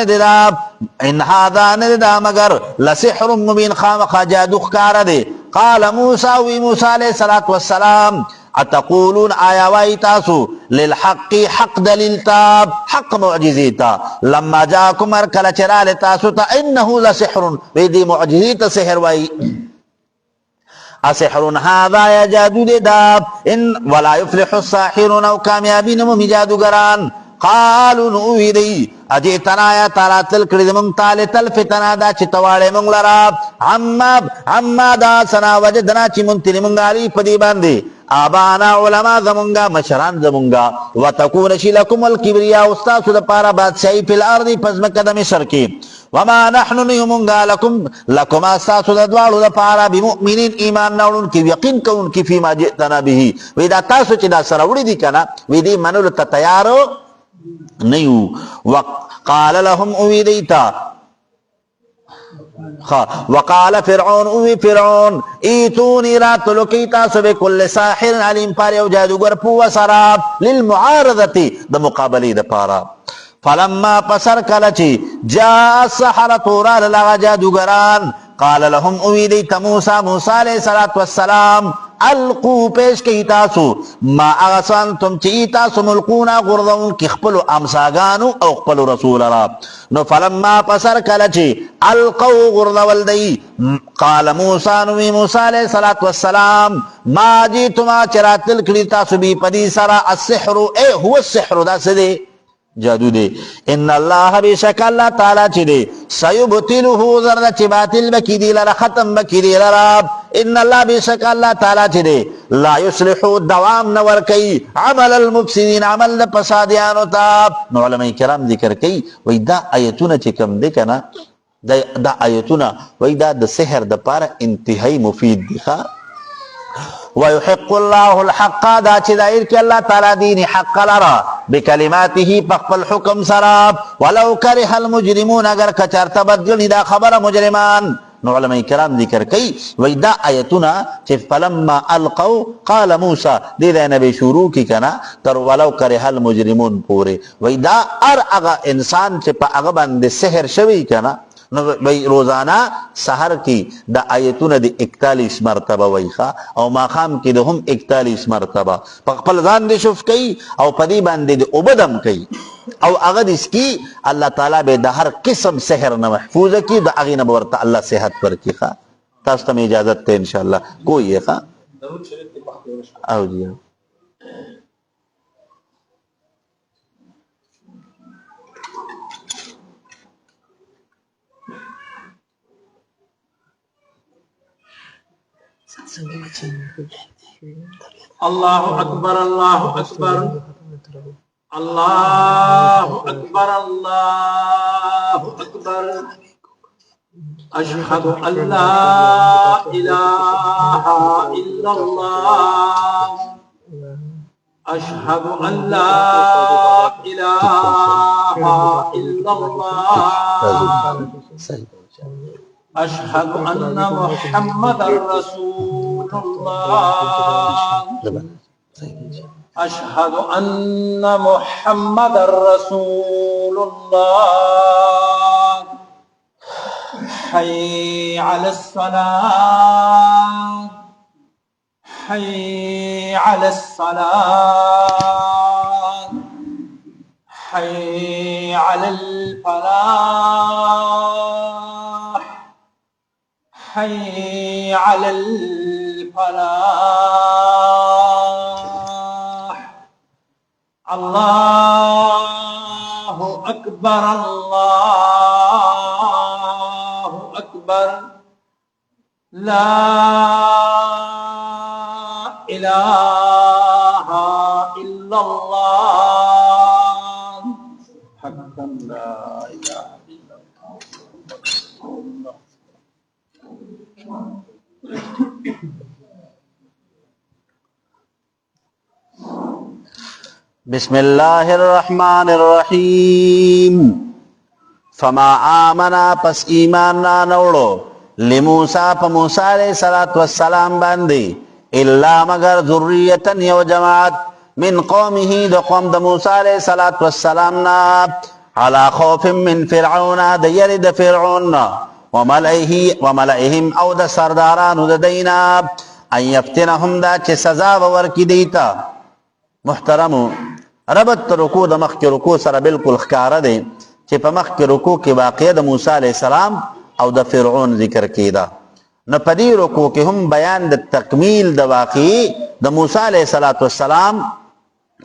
نددا مگر لسحر مبین خامخا جادو خکار دی قال موسی علیہ السلام اتقولون آیا وائی تاسو للحق حق دلیل تاب حق معجزی تا لما جاکم ارکل چرال تاسو تا انہو لسحر ویدی معجزی تا سحر وائی اسحر هذا یا جادو دے داب ان ولا يفلح الساحرون او کامیابی نمو جادوگران قالوا نوی دی اجیتنا یا تاراتل کرد منگ تال تلفتنا دا چی توالے منگ لراب عما دا سنا وجدنا چی منتلی منگ علی پدی باندی آبانا علماء زمونگا مشران زمونگا وتکونشی لکم الکبریا استاسو دا پارا بادشاہی فی الارضی پزمکہ دا مصر کی وما نحن نیمونگا لکم استاسو دا دوالو دا پارا بمؤمنین ایمان ناولون کی یقین کون کی فیما جئتنا بھی ویدا تاسو چی دا سراوڑی دی کنا ویدی منولو تا تیارو نیو وقال لهم اوی دیتا وقال فرعون اوی فرعون ایتونی راتلو کیتا سو کل ساحر علیم پاری او جادوگر پو سراب للمعارضتی دا مقابلی دا پارا فلما پسر کلچی جا السحرة رال لغا جادوگران قال لهم اوی دیتا موسی علیہ السلام القو پیش کی تاسو ما اغسان تم چی تاسو ملقونا غرضون کی خپلو امساگانو او خپلو رسول را نو فلما پسر کلچی القو غرضول دی قال موسی علیہ السلام ما جیتما چراتل کلی تاسو بی پدی سرا السحر اے هو السحر دا سدے جادو دے ان اللہ بشک اللہ تعالی چی دے سیبتلہو زرد چی باطل بکی دی لرا ختم بکی دی لرا ان اللہ بشک اللہ تعالی چی دے لا یصلحو دوام نور کئی عمل المفسدین عمل دا پسادیانو تاب نو علماء کرام ذکر کئی وی دا آیتون چی کم دے کنا دا آیتون وی دا سحر دا پارا انتہائی مفید دکھا ويحق الله الحق دا چې دایر کې الله تعالی دین حق لرا بکلماته پخپل حکم سراب ولو کرح المجرمون اگر کچارته بدګنی دا خبره مجرمان نو علماء کرام ذکر کوي وای دا آیتونه چې فلما القوا قال موسی دې نبی شروع کی کنا تر ولو کرح المجرمون پورے وای دا هغه انسان چې په هغه باندې سحر شوی کنا نو روزانہ سحر کی دا آیتون دی 41 مرتبہ ویخا او ماخام کی دا ہم 41 مرتبہ پخپل ځان دی شف کئی او پدی باندې دی عبدم کئی او اغد اس کی اللہ تعالیٰ بے دا ہر قسم سحر نہ محفوظ کی دا اغین بورتا اللہ صحت پر کی خواہ تاستا میں اجازت تے انشاءاللہ کوئی ہے خواہ او جی اللہ اکبر اللہ اکبر اللہ اکبر اللہ اکبر اشہد ان لا الہ الا اللہ اشہد ان لا الہ الا اللہ اشہد ان محمد رسول اللہ أشهد أن محمد رسول الله حي على الصلاة حي على الصلاة حي على الفلاح حي على الفلاح الله أكبر الله أكبر لا إله إلا الله حقا لا إله إلا الله. بسم الله الرحمن الرحیم. فما آمنا پس ایمان نا نوڑو لموسیٰ پا موسیٰ علیہ السلام باندی الا مگر ذریتن یو جماعت من قومه دو قوم د موسیٰ علیہ السلام نا علا خوف من فرعون د یری د فرعون وملئهم او د سردارانو د دینا ان یفتنهم دا چه سزا ورکی دیتا. محترمو ربط رکو د مخ کی رکو سره بالکل ښکاره دی چې په مخ کی رکو کې واقعه د موسی علیہ السلام او د فرعون ذکر کیدا، نو په دې رکو کې هم بیان د تکمیل د واقعي د موسی علیہ السلام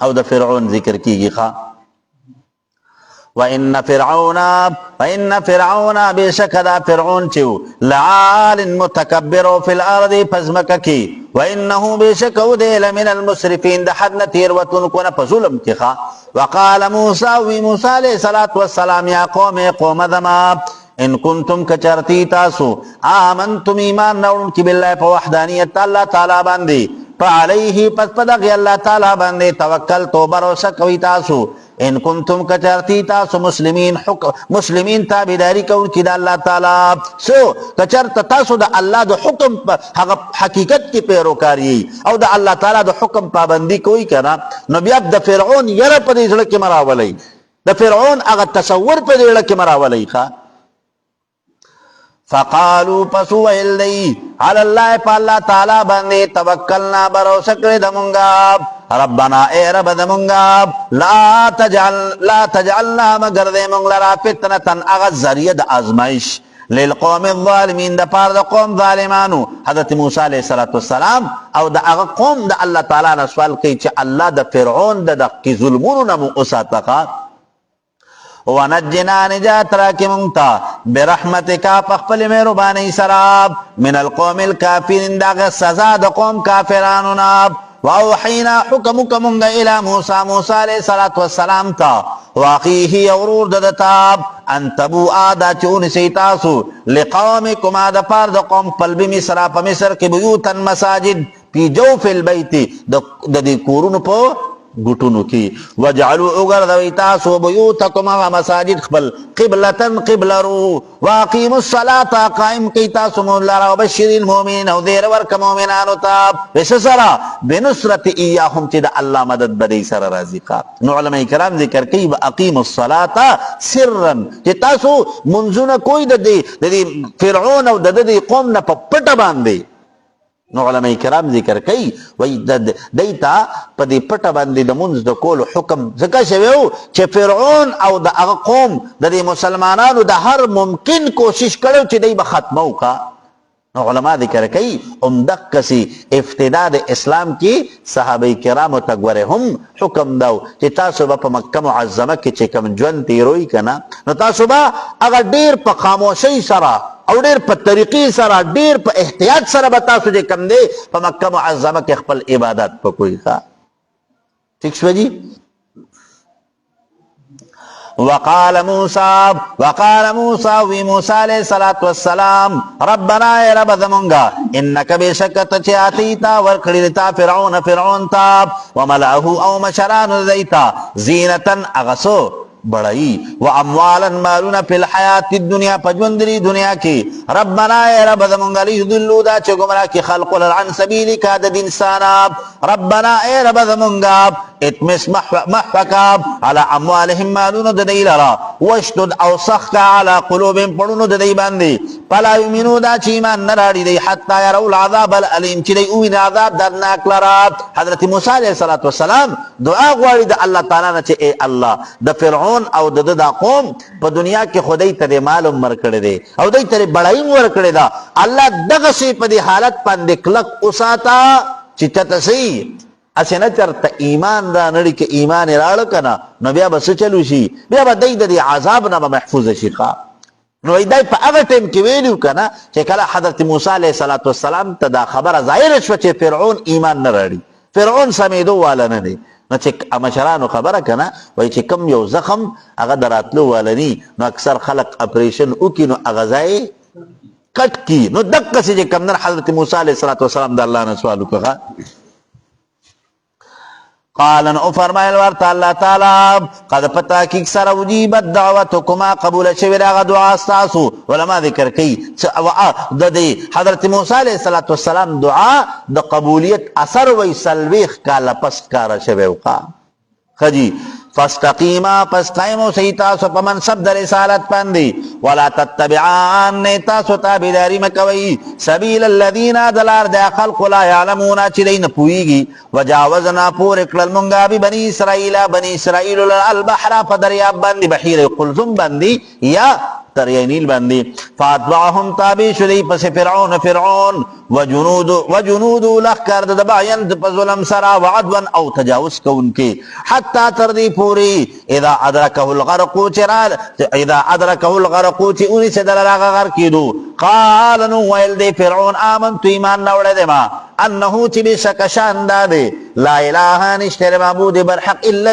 او د فرعون ذکر کیږي. وَإِنَّ فِرْعَوْنَ بِشَكَ دا فرعون چیو لعال متکبر فی الارض پزمکا کی وَإِنَّهُ بِشَكَ وَدِي لَمِنَ الْمُسْرِفِينَ دا حد نتیروتون کنا پظلم کی وقال موسیٰ وی موسیٰ علیہ السلام یا قوم دما ان کنتم کچرتی تاسو آمنتم ایمان نورن کی باللہ پا وحدانیت اللہ تعالی باندی پا علیہ پس پدقی اللہ تعالی باندی توکل تو بروسا کوئی تاسو ان کنتم کچرتی تاسو مسلمین تابداری کون کی دا اللہ تعالی سو کچرت تاسو دا اللہ دا حکم حقیقت کی پیروکاری او دا اللہ تعالی دا حکم پابندی کوئی کنا نو بیاب دا فرعون یر پا دی زلک مراولی دا فرعون اگر تصور پا دی زلک مراولی فقالوا پسو ویل دی علی اللہ پا اللہ تعالی بندی توکلنا بروسکر دمونگا ربنا اے رب دمونگا لا تجعلنا مگر دے مونگ لرا فتنتن اغا ذریعہ دا آزمائش للقوم الظالمین دا پار دا قوم ظالمانو. حضرت موسیٰ علیہ السلام او دا اغا قوم دا اللہ تعالی نسوال کی چا اللہ دا فرعون دا کی ظلمونو نمو اساتقا ونجنا نجات راکی منگتا برحمتکا پخپل میربانی سراب من القوم الكافرین داغ سزا دا قوم کافرانو ناب واوحینا حکمک منگا الى موسیٰ علیہ السلام تا واقیه یورور ددتاب انتبو آدا چون سیتاسو لقومکم آدا پار دا قوم قلبی مصر پا مصر کی بیوتن مساجد پی جوف البیتی دا دی کورون پو گٹونو کی وجعلو اگردوی تاسو بیوتکم اغا مساجد خبل قبلتن قبلرو واقیم الصلاة قائم کی تاسو مولا وبشر المومنین او دیر ورک مومنانو تاب وسسرا بنصرت ایاهم چی دا اللہ مدد بدی سر رازقا. نو علماء کرام ذکر کی واقیم الصلاة سرن چی تاسو منزون کوئی دا دی فرعون او دا دی قوم نا پا پتا باندی. نو علماء کرام ذکر کئی وی دیتا پا دی پتا باندی دا منز دا کولو حکم ذکر شویو چه فرعون او دا اغا قوم دا دی مسلمانانو دا ہر ممکن کوشش کرو چه دی بختمو کا. نو علماء ذکر کئی امدق کسی افتداد اسلام کی صحابہ کرامو تگوره هم حکم داو چه تاسو با پا مکہ معظمہ کی چه کم جون تیروی کنا نو تاسو با اگر دیر پا خاموشی سرا او ډیر په طریقې سره ډیر په احتیاط سره به تاسو چې کم دی په مکه معظمه کې خپل عبادت وکړئ. ٹھیک شو جی. وقال موسیٰ وی موسیٰ علیہ السلام ربنا اے رب دمونگا انکا بے شکت چیاتیتا ورکڑیتا فرعون تا وملعه او مشران دیتا زینتن اغسو بڑائی و اموالا مالونا فی الحیات الدنیا پجوندری دنیا کی ربنا اے رب زمونگا لیضلو دا چه گمراہ کی خلق عن سبیلک دا دین ساناب ربنا اے رب زمونگا اتمس محفکاب على اموالهم مالونا دا دی لرا واشتد او سخکا على قلوبهم پڑونو دا دی باندی پلا یمینو دا چه ایمان نراڑی دی حتی یرو العذاب العلیم چه دی اوین عذاب درناک لرا حضرت موسیٰ علیہ السلام دعا غواړي د الله تعالی نه چې اے الله د فرعون او د قوم په دنیا کې خدای ته معلوم ورکړي دي او دای ته بڑای ورکړي دا الله دغه شی په دې حالت باندې کلک اوساتا چې تاسو اسنه چرته ایمان دا نړۍ کې ایمان راړ کنه نو بیا بس چلو شي بیا به دای د عذاب نه محفوظ شي نو دای په هغه ټیم کې ویلو کنه چې کله حضرت موسی علیه السلام ته دا خبره ظاهر شو چې فرعون ایمان نه راړي فرعون سمیدو والا نه دی نو چې مشرانو خبره کنه وای چې کم یو زخم هغه دراتلو والا نی نو اکثر خلق اپریشن وکي نو هغه ځای کټ کی نو دقه چې کم نر حضرت موسی علیه السلام د الله نه سوال وکړه قال ان فرمایل ورته الله تعالی قد پتا کی سره وجیبت دعوتکما قبول شوی دا دعا استاسو علما ذکر کوي د حضرت موسی علیہ السلام دعا د قبولیت اثر وی سلویخ کاله پس کار شوی وقا خجی فاستقیما پس قائمو سیتاسو پا منصب در رسالت پاندی ولا تتبعان نیتاسو تابداری مکوئی سبیل الذین دلار دا خلق لا یعلمونا چلین پوئیگی وجاوزنا پور اکلل منگا بی بنی اسرائیل البحر فدریاب باندی بحیر قلزم باندی یا تریانیل باندی فاتبعهم تابی شدی پس فرعون وجنود لخکر دبعین پس ظلم سرا وعدوا او تجاوز کون کی حتی تردی پوری اذا ادرکه الغرقو چی اونی سے دلاغ غرقی دو قال نو ویل دی فرعون آمنتو ایمان نوڑے دے ما انہو چی بی شکشان دادے لا الہ نشتر معبود برحق الا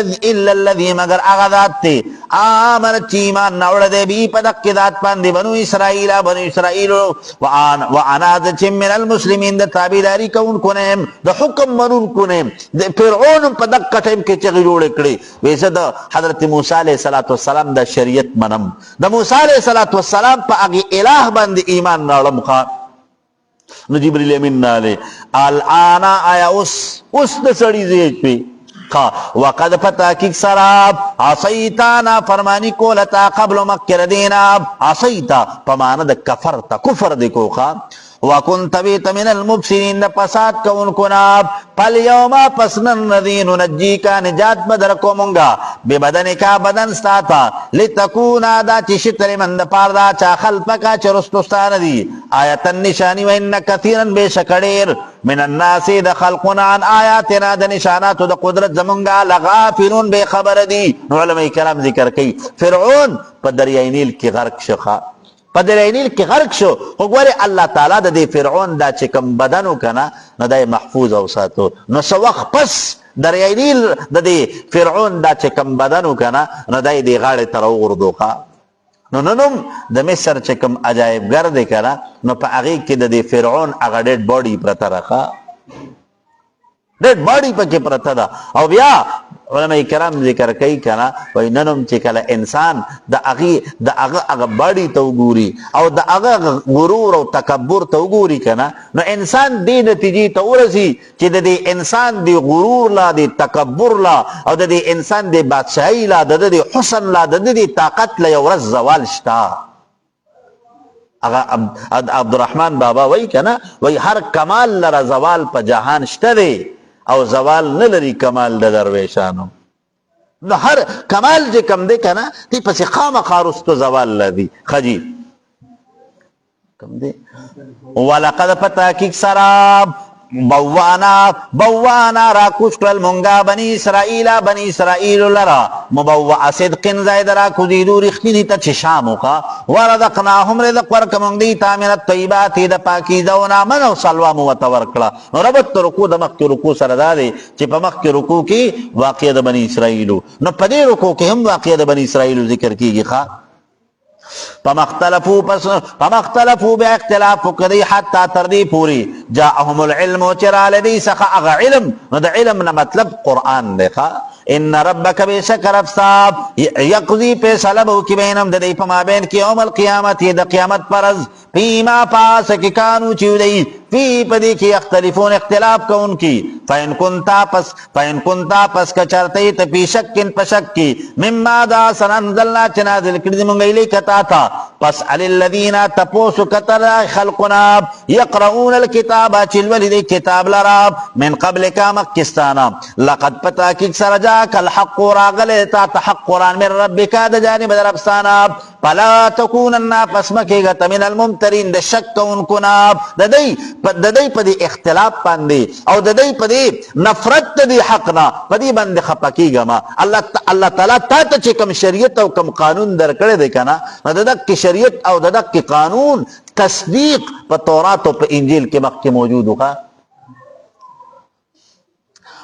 الذی مگر اغذات تے آمنت چی ایمان نوڑے دے بی پدق ذات پاندی بنو اسرائیل وعناد چم من المسلمین دا تابیداری کون کنیم دا حکم منون کنیم دا فرعون پدق کٹیم کے چغی جوڑے کڑی ویسے دا حضرت موسیٰ علیہ السلام دا شریعت منم دا موسیٰ علیہ السلام پا اگی الہ بند ایمان نالم خواہ نو جبریل امین نالے الآنا آیا اس دا سڑی زیج پی وقد فتاکیک سراب عصیتانا فرمانی کولتا قبل مکر دینا عصیتا پماند کفرتا کفر دیکھو خواہ وَكُنْتَ بِيْتَ مِنَ الْمُبْسِرِينَ دا پسات کون کناب پل یوما پسنن ندین نجی کا نجات بدر کو منگا بے بدن کا بدن ستاتا لتکونا دا چی شتر من دا پار دا چا خلپکا چا رستستان دی آیتا نشانی وَإِنَّ كَثِيرًا بے شکڑیر من الناس دا خلقنا عن آیاتنا دا نشانات دا قدرت زمنگا لغافلون بے خبر دی علماء کرام ذکر کئی فرعون پا دریائے نیل کی غرق شخا پا دریائے نیل کی غرق شو خوگواری اللہ تعالیٰ دا دی فرعون دا چکم بدنو کنا نا دا محفوظ اوساتو نو سوخ پس دریائے نیل دا دی فرعون دا چکم بدنو کنا نا دا دی غاڑی ترو غردو کا نو ننم دا مصر چکم عجائب گردے کنا نو پا اغیق کی دا دی فرعون اگا ڈیڈ باڈی پرتا رکھا ڈیڈ باڈی پا کی پرتا دا او بیا علماء کرام ذکر کئی کنا وی ننم چکل انسان دا اغا باڈی تو گوری او دا اغا غرور او تکبر تو گوری کنا نو انسان دی نتیجی تو رسی چی دا دی انسان دی غرور لا دی تکبر لا او دا دی انسان دی بادشاہی لا دا دی حسن لا دا دی طاقت لا یورز زوال شتا اغا عبدالرحمن بابا وی کنا وی ہر کمال لرا زوال پا جہان شتا دی او زوال نلری کمال دا درویشانو ہر کمال جے کم دے کنا تی پسی خام خارستو زوال لدی خجی کم دے وَلَقَدْ پَتَاكِكْ سَرَاب بوانا را کشکل منگا بنی اسرائیل لرا مبوع صدقن زائد را کزیدو رخنی تا چشامو کا وردقناهم رزق ورکمون دیتا من الطیباتی دا پاکیزونا منو سلوامو وطورکلا نو ربط رکو دا مخی رکو سردادے چی پا مخی رکو کی واقع دا بنی اسرائیلو نو پدی رکو کی ہم واقع دا بنی اسرائیلو ذکر کی گی خواہ فمختلفو بے اختلاف کدی حتی تردی پوری جاءهم العلم چرال دی سخا اغا علم نو دا علم نا مطلب قرآن دیکھا ان ربک بیشک رب صاحب یقضی فیصله بو کی بینم د دې په مابین کې یوم القیامت د قیامت پرز فیما پاس کی کانو چولی فی پدی کی اختلافون اختلاف کون کی فین کنتا پس کچرتی تپی شکن پشک کی مما دا سننزلنا چنازل کردی منگیلی کتا تھا پس علی الذین تپوسو کتر خلقنا یقرؤون الكتاب چلولی دی کتاب لراب من قبل کا مکستانا لقد پتا کی سرجاک الحق راغل تا تحق قرآن من ربکا دا جانب در افسانا فلا تکونن پس مکیگت من الممترین دا شک انکنا ددی پدی اختلاف باندې او ددی پدی نفرت دی حقنا پدی باندې خپکیګه ما الله تعالی تا ته چې کوم شریعت او کوم قانون درکړی دی کنه ددک شریعت او ددک قانون تصدیق په تورات او په انجیل کې مخکې موجود وکړه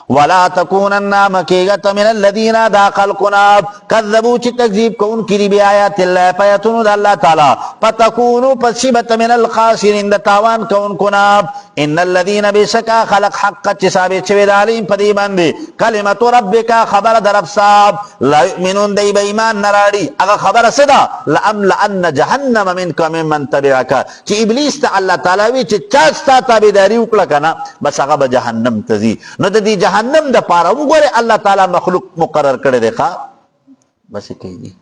ولا تكونن مكيغت من الذين دا خلقنا كذبوا چی تکذیب کون کی بی آیات اللہ پیتون دا اللہ تعالی فتکونو پسیبت من الخاسرین دا تاوان کون کنا ان الذين بشکا خلق حق چی ثابت شوید علیم پدی بندی کلمت ربکا خبر در افصاب لا یؤمنون دی بیمان نراڑی اگا خبر صدا لأملأن جہنم منک من تبعکا چی ابلیس تا اللہ تعالی وی چی چاچتا تابداری اکلکنا بس اگا با جہنم تزی نو دی جہنم د پاره وګوره الله تعالی مخلوق مقرر کړی دی ښا بس کوي